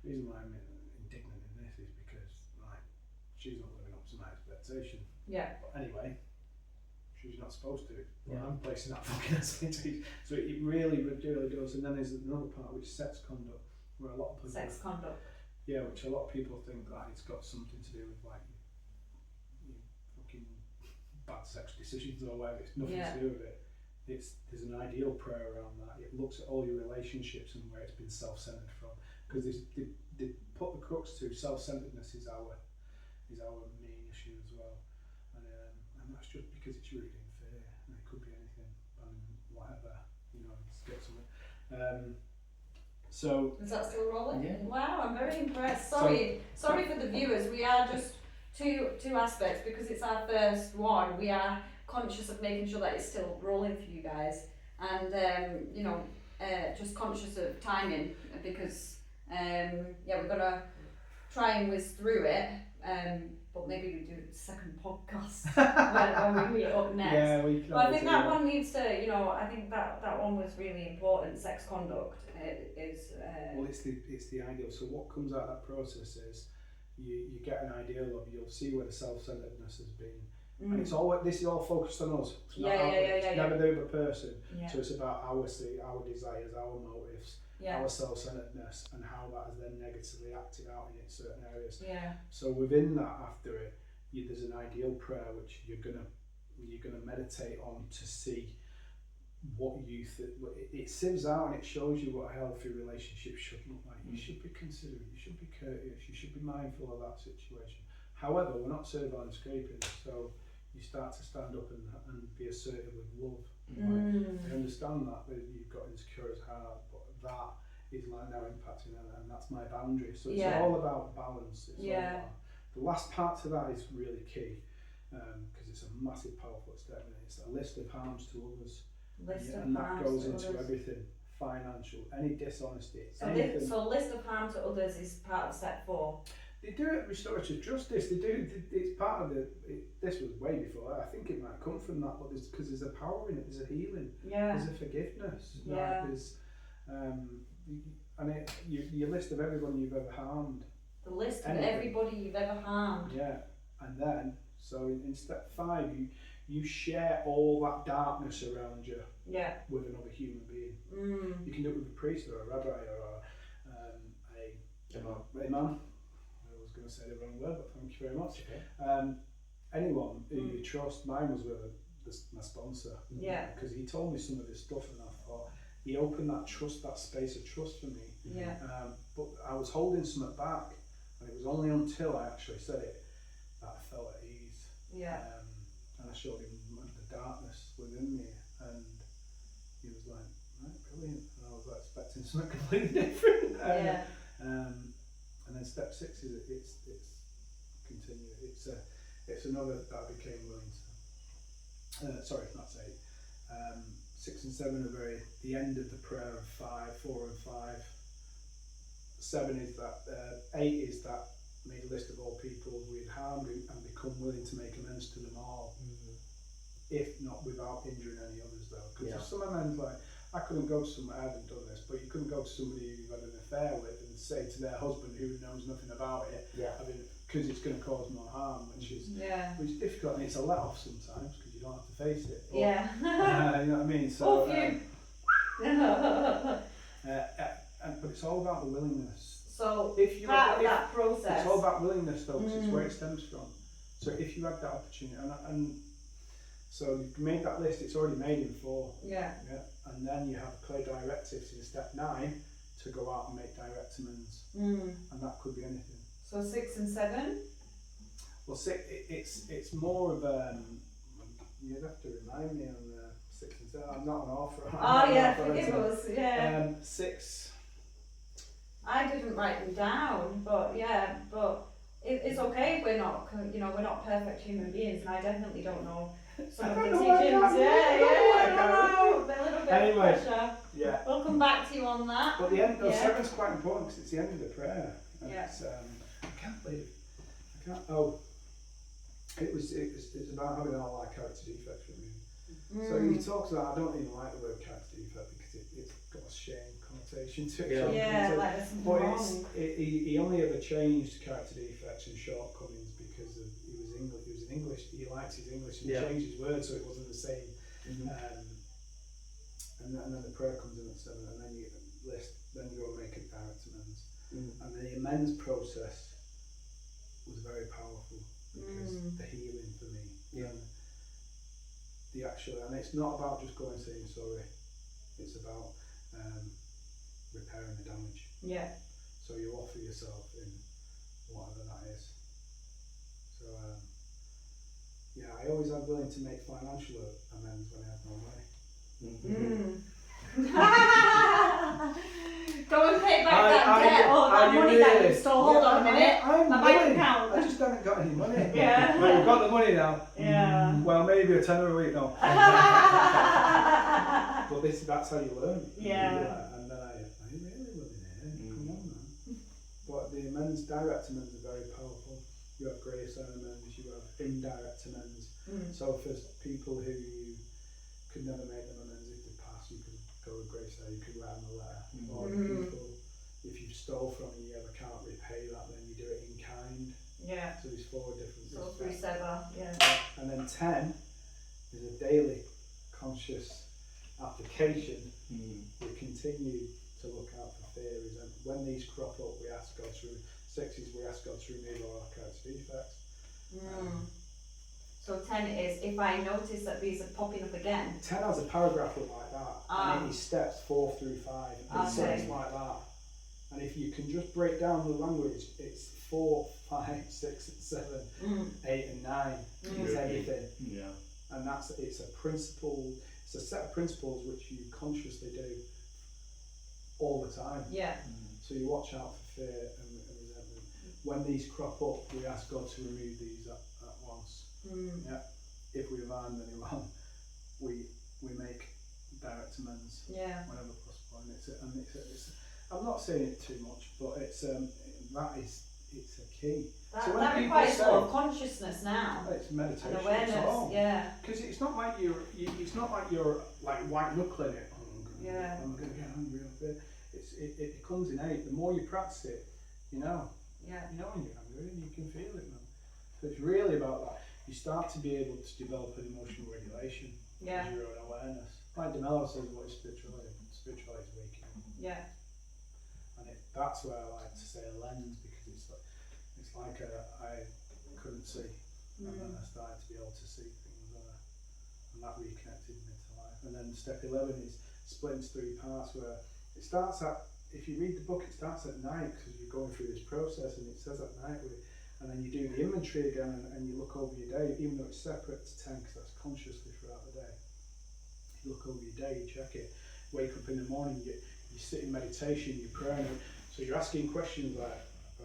The reason why I'm indignant in this is because, like, she's not living up to my expectation. Yeah. But anyway, she's not supposed to. Well, I'm placing that fucking expectation. So it really does. And then there's another part which is sex conduct, where a lot of people. Sex conduct. Yeah, which a lot of people think that it's got something to do with like you fucking bad sex decisions or whatever. It's nothing to do with it. There's an ideal prayer around that. It looks at all your relationships and where it's been self-centered from. Because they put the crux to self-centeredness is our main issue as well, and that's just because it's rooted in fear, and it could be anything, whatever, it's get something. So is that still rolling? Yeah. Wow, I'm very impressed. Sorry for the viewers. We are just two aspects because it's our first one. We are conscious of making sure that it's still rolling for you guys, and just conscious of timing because we're gonna try and whiz through it. But maybe we do a second podcast when we meet up next. Yeah, we can. But I think that one needs to, I think that one was really important. Sex conduct is. Well, it's the ideal. So what comes out of that process is you get an ideal of, you'll see where the self-centeredness has been, and it's all, this is all focused on us. It's not it's never the other person. Yeah. So it's about our desires, our motives, our self-centeredness, and how that has then negatively acted out in certain areas. Yeah. So within that, after it, there's an ideal prayer which you're gonna meditate on to see what it sieves out, and it shows you what a healthy relationship should look like. You should be considerate, you should be courteous, you should be mindful of that situation. However, we're not servile and scraping, so you start to stand up and be assertive with love. I understand that you've got insecure as heart, but that is like now impacting, and that's my boundary. So it's all about balance. It's all about, the last part to that is really key, because it's a massive, powerful statement. It's a list of harms to others, and that goes into everything, financial, any dishonesty, anything. So list of harm to others is part of step 4. They do it restorative justice. It's part of this was way before. I think it might come from that, but because there's a power in it. There's a healing. Yeah. There's a forgiveness. Yeah. There's, your list of everyone you've ever harmed. The list of everybody you've ever harmed. Yeah, and then so in step 5, you share all that darkness around you. Yeah. With another human being. You can do it with a priest or a rabbi or a imam. I was going to say the wrong word, but thank you very much. Okay. Anyone who you trust. Mine was with my sponsor. Yeah. Because he told me some of this stuff, and I thought he opened that space of trust for me. Yeah. But I was holding something back, and it was only until I actually said it that I felt at ease. Yeah. And I showed him the darkness within me, and he was like, right, brilliant. And I was like, expecting something completely different. And then step 6 is it's continue. it's another that I became willing to. Sorry, that's 8. 6 and 7 are very the end of the prayer of 5, 4 and 5. 7 is that 8 is that made a list of all people we had harmed and become willing to make amends to them all, if not without injuring any others though. Because if some amends, like I couldn't go to somebody, I hadn't done this, but you couldn't go to somebody who you've had an affair with and say to their husband who knows nothing about it, because it's going to cause more harm, which is difficult, and it's a let off sometimes because you don't have to face it. But, you know what I mean? So, but it's all about the willingness. So if that process, it's all about willingness though, because it's where it stems from. So if you had that opportunity, and so you've made that list, it's already made in 4. And then you have clear directives in step 9 to go out and make direct amends, and that could be anything. So 6 and 7. Well, 6, it's more of you'd have to remind me on 6 and 7. I'm not an author. Forgive us. 6. I didn't write them down, but it's okay if we're not, we're not perfect human beings, and I definitely don't know some of the teachings. A little bit of pressure. We'll come back to you on that. But the end, 7's quite important because it's the end of the prayer. And it's, it's about having all our character defects removed. So he talks about, I don't even like the word character defect because it's got a shame connotation to it. Like there's something but wrong. He only ever changed character defects and shortcomings because he was an English. He liked his English and he changed his words so it wasn't the same. And then the prayer comes in at 7, and then you list. Then you go and make a direct amends. And the amends process was very powerful because the healing for me. And the actual, and it's not about just going and saying sorry. It's about repairing the damage. So you offer yourself in whatever that is. So I always am willing to make financial amends when I have no money. Go and pay back that debt or that money that you stole. Hold on a minute. My bank account. I just haven't got any money. Well, you've got the money now. Well, maybe a tenner a week, no. But that's how you learn. And then are you really living here? Come on, man. But the direct amends are very powerful. You have grace amends, you have indirect amends. So for people who you could never make them amends if they pass, you could go with grace there, you could write them a letter. Or people, if you stole from and you ever can't repay that, then you do it in kind. So there's 4 different. So 3 7. And then 10 is a daily conscious application. We continue to look out for theories, and when these crop up, we ask God to. 6 is we ask God to remove all our character defects. So 10 is if I notice that these are popping up again. 10 has a paragraph like that, and it is steps 4 through 5, and 6 like that. And if you can just break down the language, it's 4, 5, 6, and 7, 8, and 9. It's everything. And it's a principle. It's a set of principles which you consciously do all the time. So you watch out for fear and resentment. When these crop up, we ask God to remove these at once. If we have harmed anyone, we make direct amends whenever possible. And it's I'm not saying it too much, but it's a key. That requires a lot of consciousness now. It's meditation. And awareness. Because it's not like you're like white knuckling it. I'm going to get angry a bit. It comes innate. The more you practice it, you know when you're angry and you can feel it, man. So it's really about that. You start to be able to develop an emotional regulation of your own awareness. Like DeMello says, what is spirituality? Spirituality is awakening. And that's where I like to say a lens, because it's like I couldn't see, and then I started to be able to see things, and that reconnected me to life. And then step 11 is split into 3 parts, where it starts at, if you read the book, it starts at night because you're going through this process, and it says at night, and then you do the inventory again, and you look over your day, even though it's separate to 10, because that's consciously throughout the day. You look over your day, you check it, wake up in the morning, you sit in meditation, you're praying, so you're asking questions like,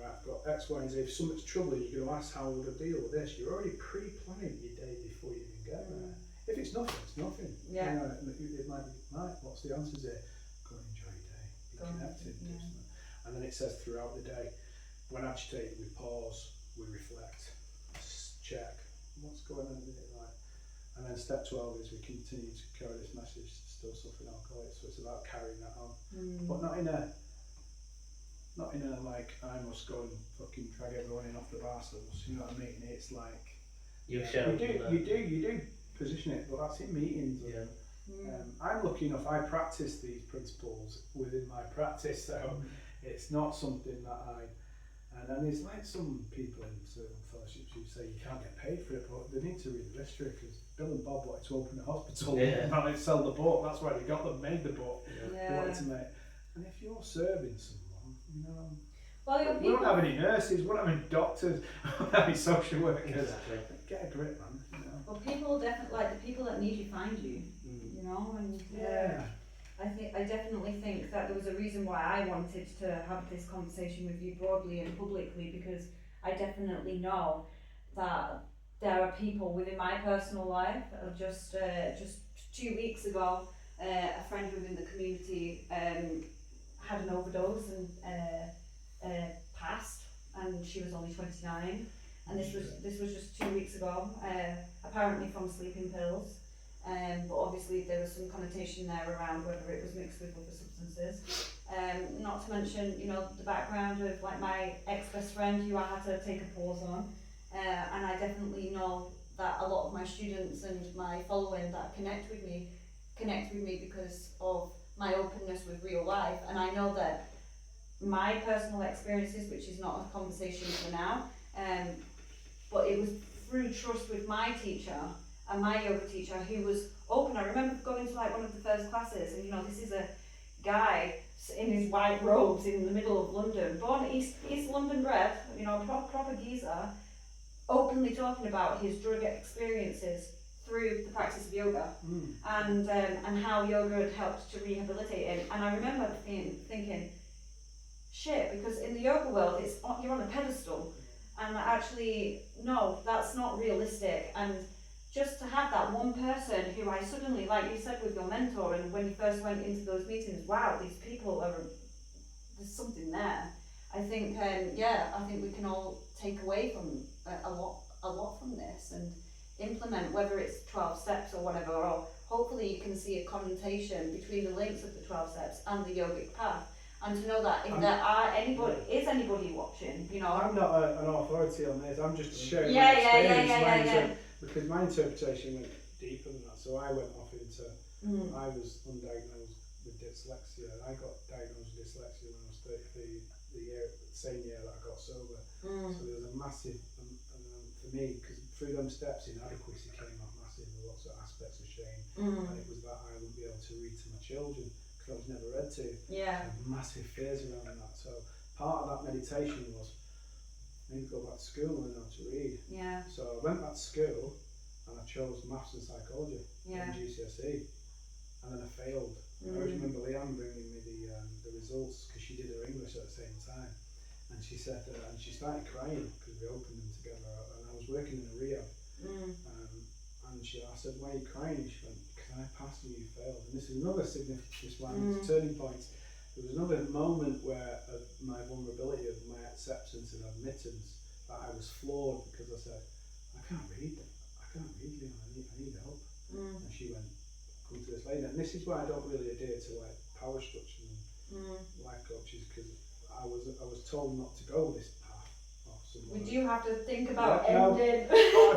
right, I've got X, Y, and Z. If something's troubling, you're going to ask how would I deal with this. You're already pre-planning your day before you even get there. If it's nothing, it's nothing. Yeah. You know, it might be, right, what's the answers here? Go and enjoy your day. Be connected. And then it says throughout the day, when agitated, we pause, we reflect, check, what's going on in it, right? And then step 12 is we continue to carry this message, still suffering alcoholics, so it's about carrying that on. But not in a like, I must go and fucking drag everyone in off the bar stools, you know what I mean? It's like, You do position it, but that's in meetings. Yeah. I'm lucky enough, I practice these principles within my practice, so it's not something that and then there's like some people in certain fellowships who say you can't get paid for it, but they need to read the history, because Bill and Bob wanted to open a hospital and not sell the book. That's why they got them, made the book. They wanted to make, and if you're serving someone, you know, well, we don't have any nurses, we don't have any doctors, we don't have any social workers. Exactly. Get a grip, man. You know? Well, people definitely, like, the people that need you find you, you know, and I definitely think that there was a reason why I wanted to have this conversation with you broadly and publicly, because I definitely know that there are people within my personal life. Just 2 weeks ago, a friend within the community had an overdose and passed, and she was only 29. And this was just 2 weeks ago, apparently from sleeping pills. But obviously there was some connotation there around whether it was mixed with other substances. Not to mention, you know, the background of like my ex-best friend who I had to take a pause on. And I definitely know that a lot of my students and my following that connect with me because of my openness with real life. And I know that my personal experiences, which is not a conversation for now, but it was through trust with my teacher and my yoga teacher who was open. I remember going to like one of the first classes, and you know, this is a guy in his white robes in the middle of London, born East London bred, you know, proper geezer, openly talking about his drug experiences through the practice of yoga, and how yoga had helped to rehabilitate him. And I remember thinking, shit, because in the yoga world, you're on a pedestal, and actually, no, that's not realistic. And just to have that one person who I suddenly, like you said with your mentor, and when you first went into those meetings, wow, these people there's something there. I think, I think we can all take away from a lot from this and implement, whether it's 12 steps or whatever, or hopefully you can see a connotation between the links of the 12 steps and the yogic path. And to know that if there are anybody watching, you know. I'm not an authority on this, I'm just sharing my experience. Because my interpretation went deeper than that. So I went off into, I was undiagnosed with dyslexia. I got diagnosed with dyslexia when I was 33, the same year that I got sober. So there was a massive, for me, because through them steps, inadequacy came up massive, with lots of aspects of shame. And it was that I wouldn't be able to read to my children, because I was never read to. So massive fears around that. So part of that meditation was, maybe go back to school and learn how to read. So I went back to school and I chose maths and psychology in GCSE, and then I failed. I always remember Leanne bringing me the results, because she did her English at the same time, and she said, and she started crying because we opened them together, and I was working in a rehab, and I said, why are you crying? And she went, because I passed and you failed. And this is another significant turning point. There was another moment where my vulnerability of my acceptance and admittance that I was flawed, because I said, I can't read, Leon, I need help. And she went, come to this later. And this is why I don't really adhere to like power structure and life coaches, because I was told not to go this path. Would you have to think about ending? Well, I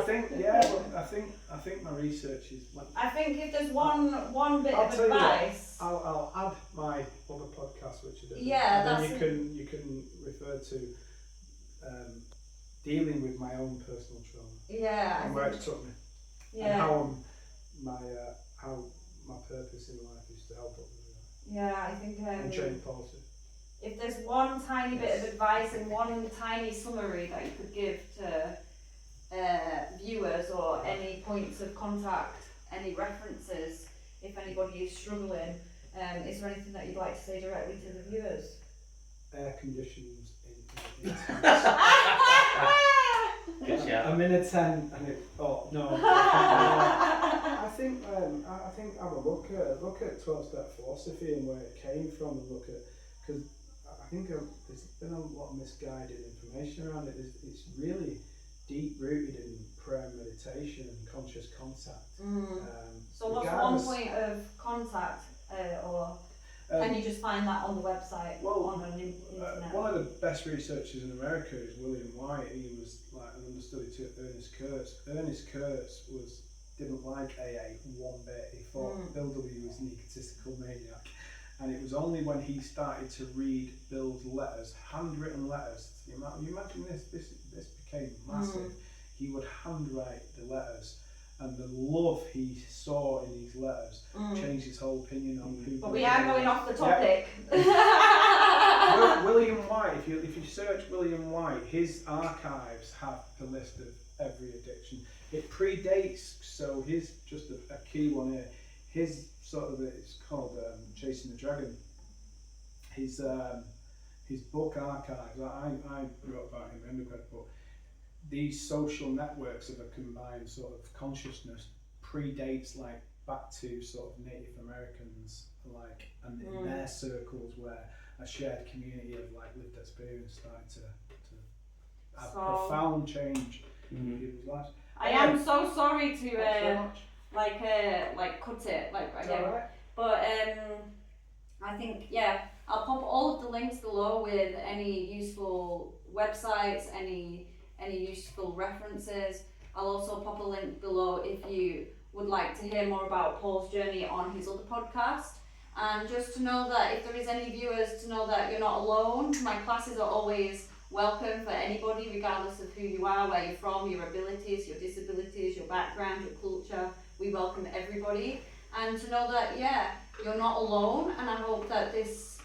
think my research is. I think if there's one bit of advice, I'll add my other podcast, which is you can refer to dealing with my own personal trauma. And where it took me. And how my purpose in life is to help others. I think. And change policy. If there's one tiny bit of advice and one tiny summary that you could give to viewers, or any points of contact, any references, if anybody is struggling, is there anything that you'd like to say directly to the viewers? Air conditions in Good shout. I'm in a tent and it. Oh no. I think have a look at 12-step philosophy and where it came from, and look at, because I think there's been a lot of misguided information around it. It's really deep rooted in prayer and meditation and conscious contact. So what's one point of contact, or can you just find that on the website? Well, on an internet? one of the best researchers in America is William White. He was like an understudy to Ernest Kurtz. Ernest Kurtz didn't like AA one bit. He thought Bill W was an egotistical maniac, and it was only when he started to read Bill's letters, handwritten letters. You imagine this became massive. He would handwrite the letters, and the love he saw in these letters changed his whole opinion on who. But we are going off the topic. William White, if you search William White, his archives have the list of every addiction. It predates, so here's just a key one here. His it's called Chasing the Dragon. His book archives. I wrote about him in undergrad, but these social networks of a combined sort of consciousness predates like back to sort of Native Americans, like, and in their circles where a shared community of like lived experience started to have profound change in people's lives. I am so sorry to like cut it again, right. But I think I'll pop all of the links below with any useful websites, any useful references. I'll also pop a link below if you would like to hear more about Paul's journey on his other podcast. And just to know that if there is any viewers, to know that you're not alone. My classes are always welcome for anybody, regardless of who you are, where you're from, your abilities, your disabilities, your background, your culture. We welcome everybody. And to know that, you're not alone. And I hope that this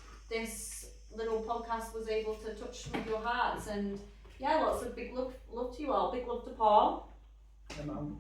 little podcast was able to touch some of your hearts. And lots of big love to you all. Big love to Paul.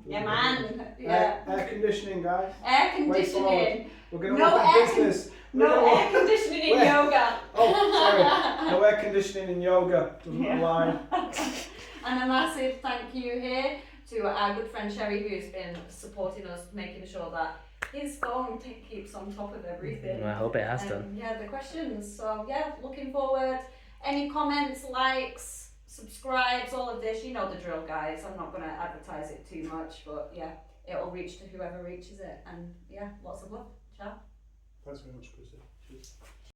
Yeah, man. Air conditioning, guys. Air conditioning. We're going to open business. No air conditioning in yoga. Oh, sorry. No air conditioning in yoga. Doesn't align. And a massive thank you here to our good friend Sherry, who's been supporting us, making sure that his phone keeps on top of everything. I hope it has done. The questions. So looking forward. Any comments, likes, subscribes, all of this, you know the drill, guys. I'm not going to advertise it too much, but it'll reach to whoever reaches it. And lots of love. Ciao. Thanks very much, Chris. Cheers.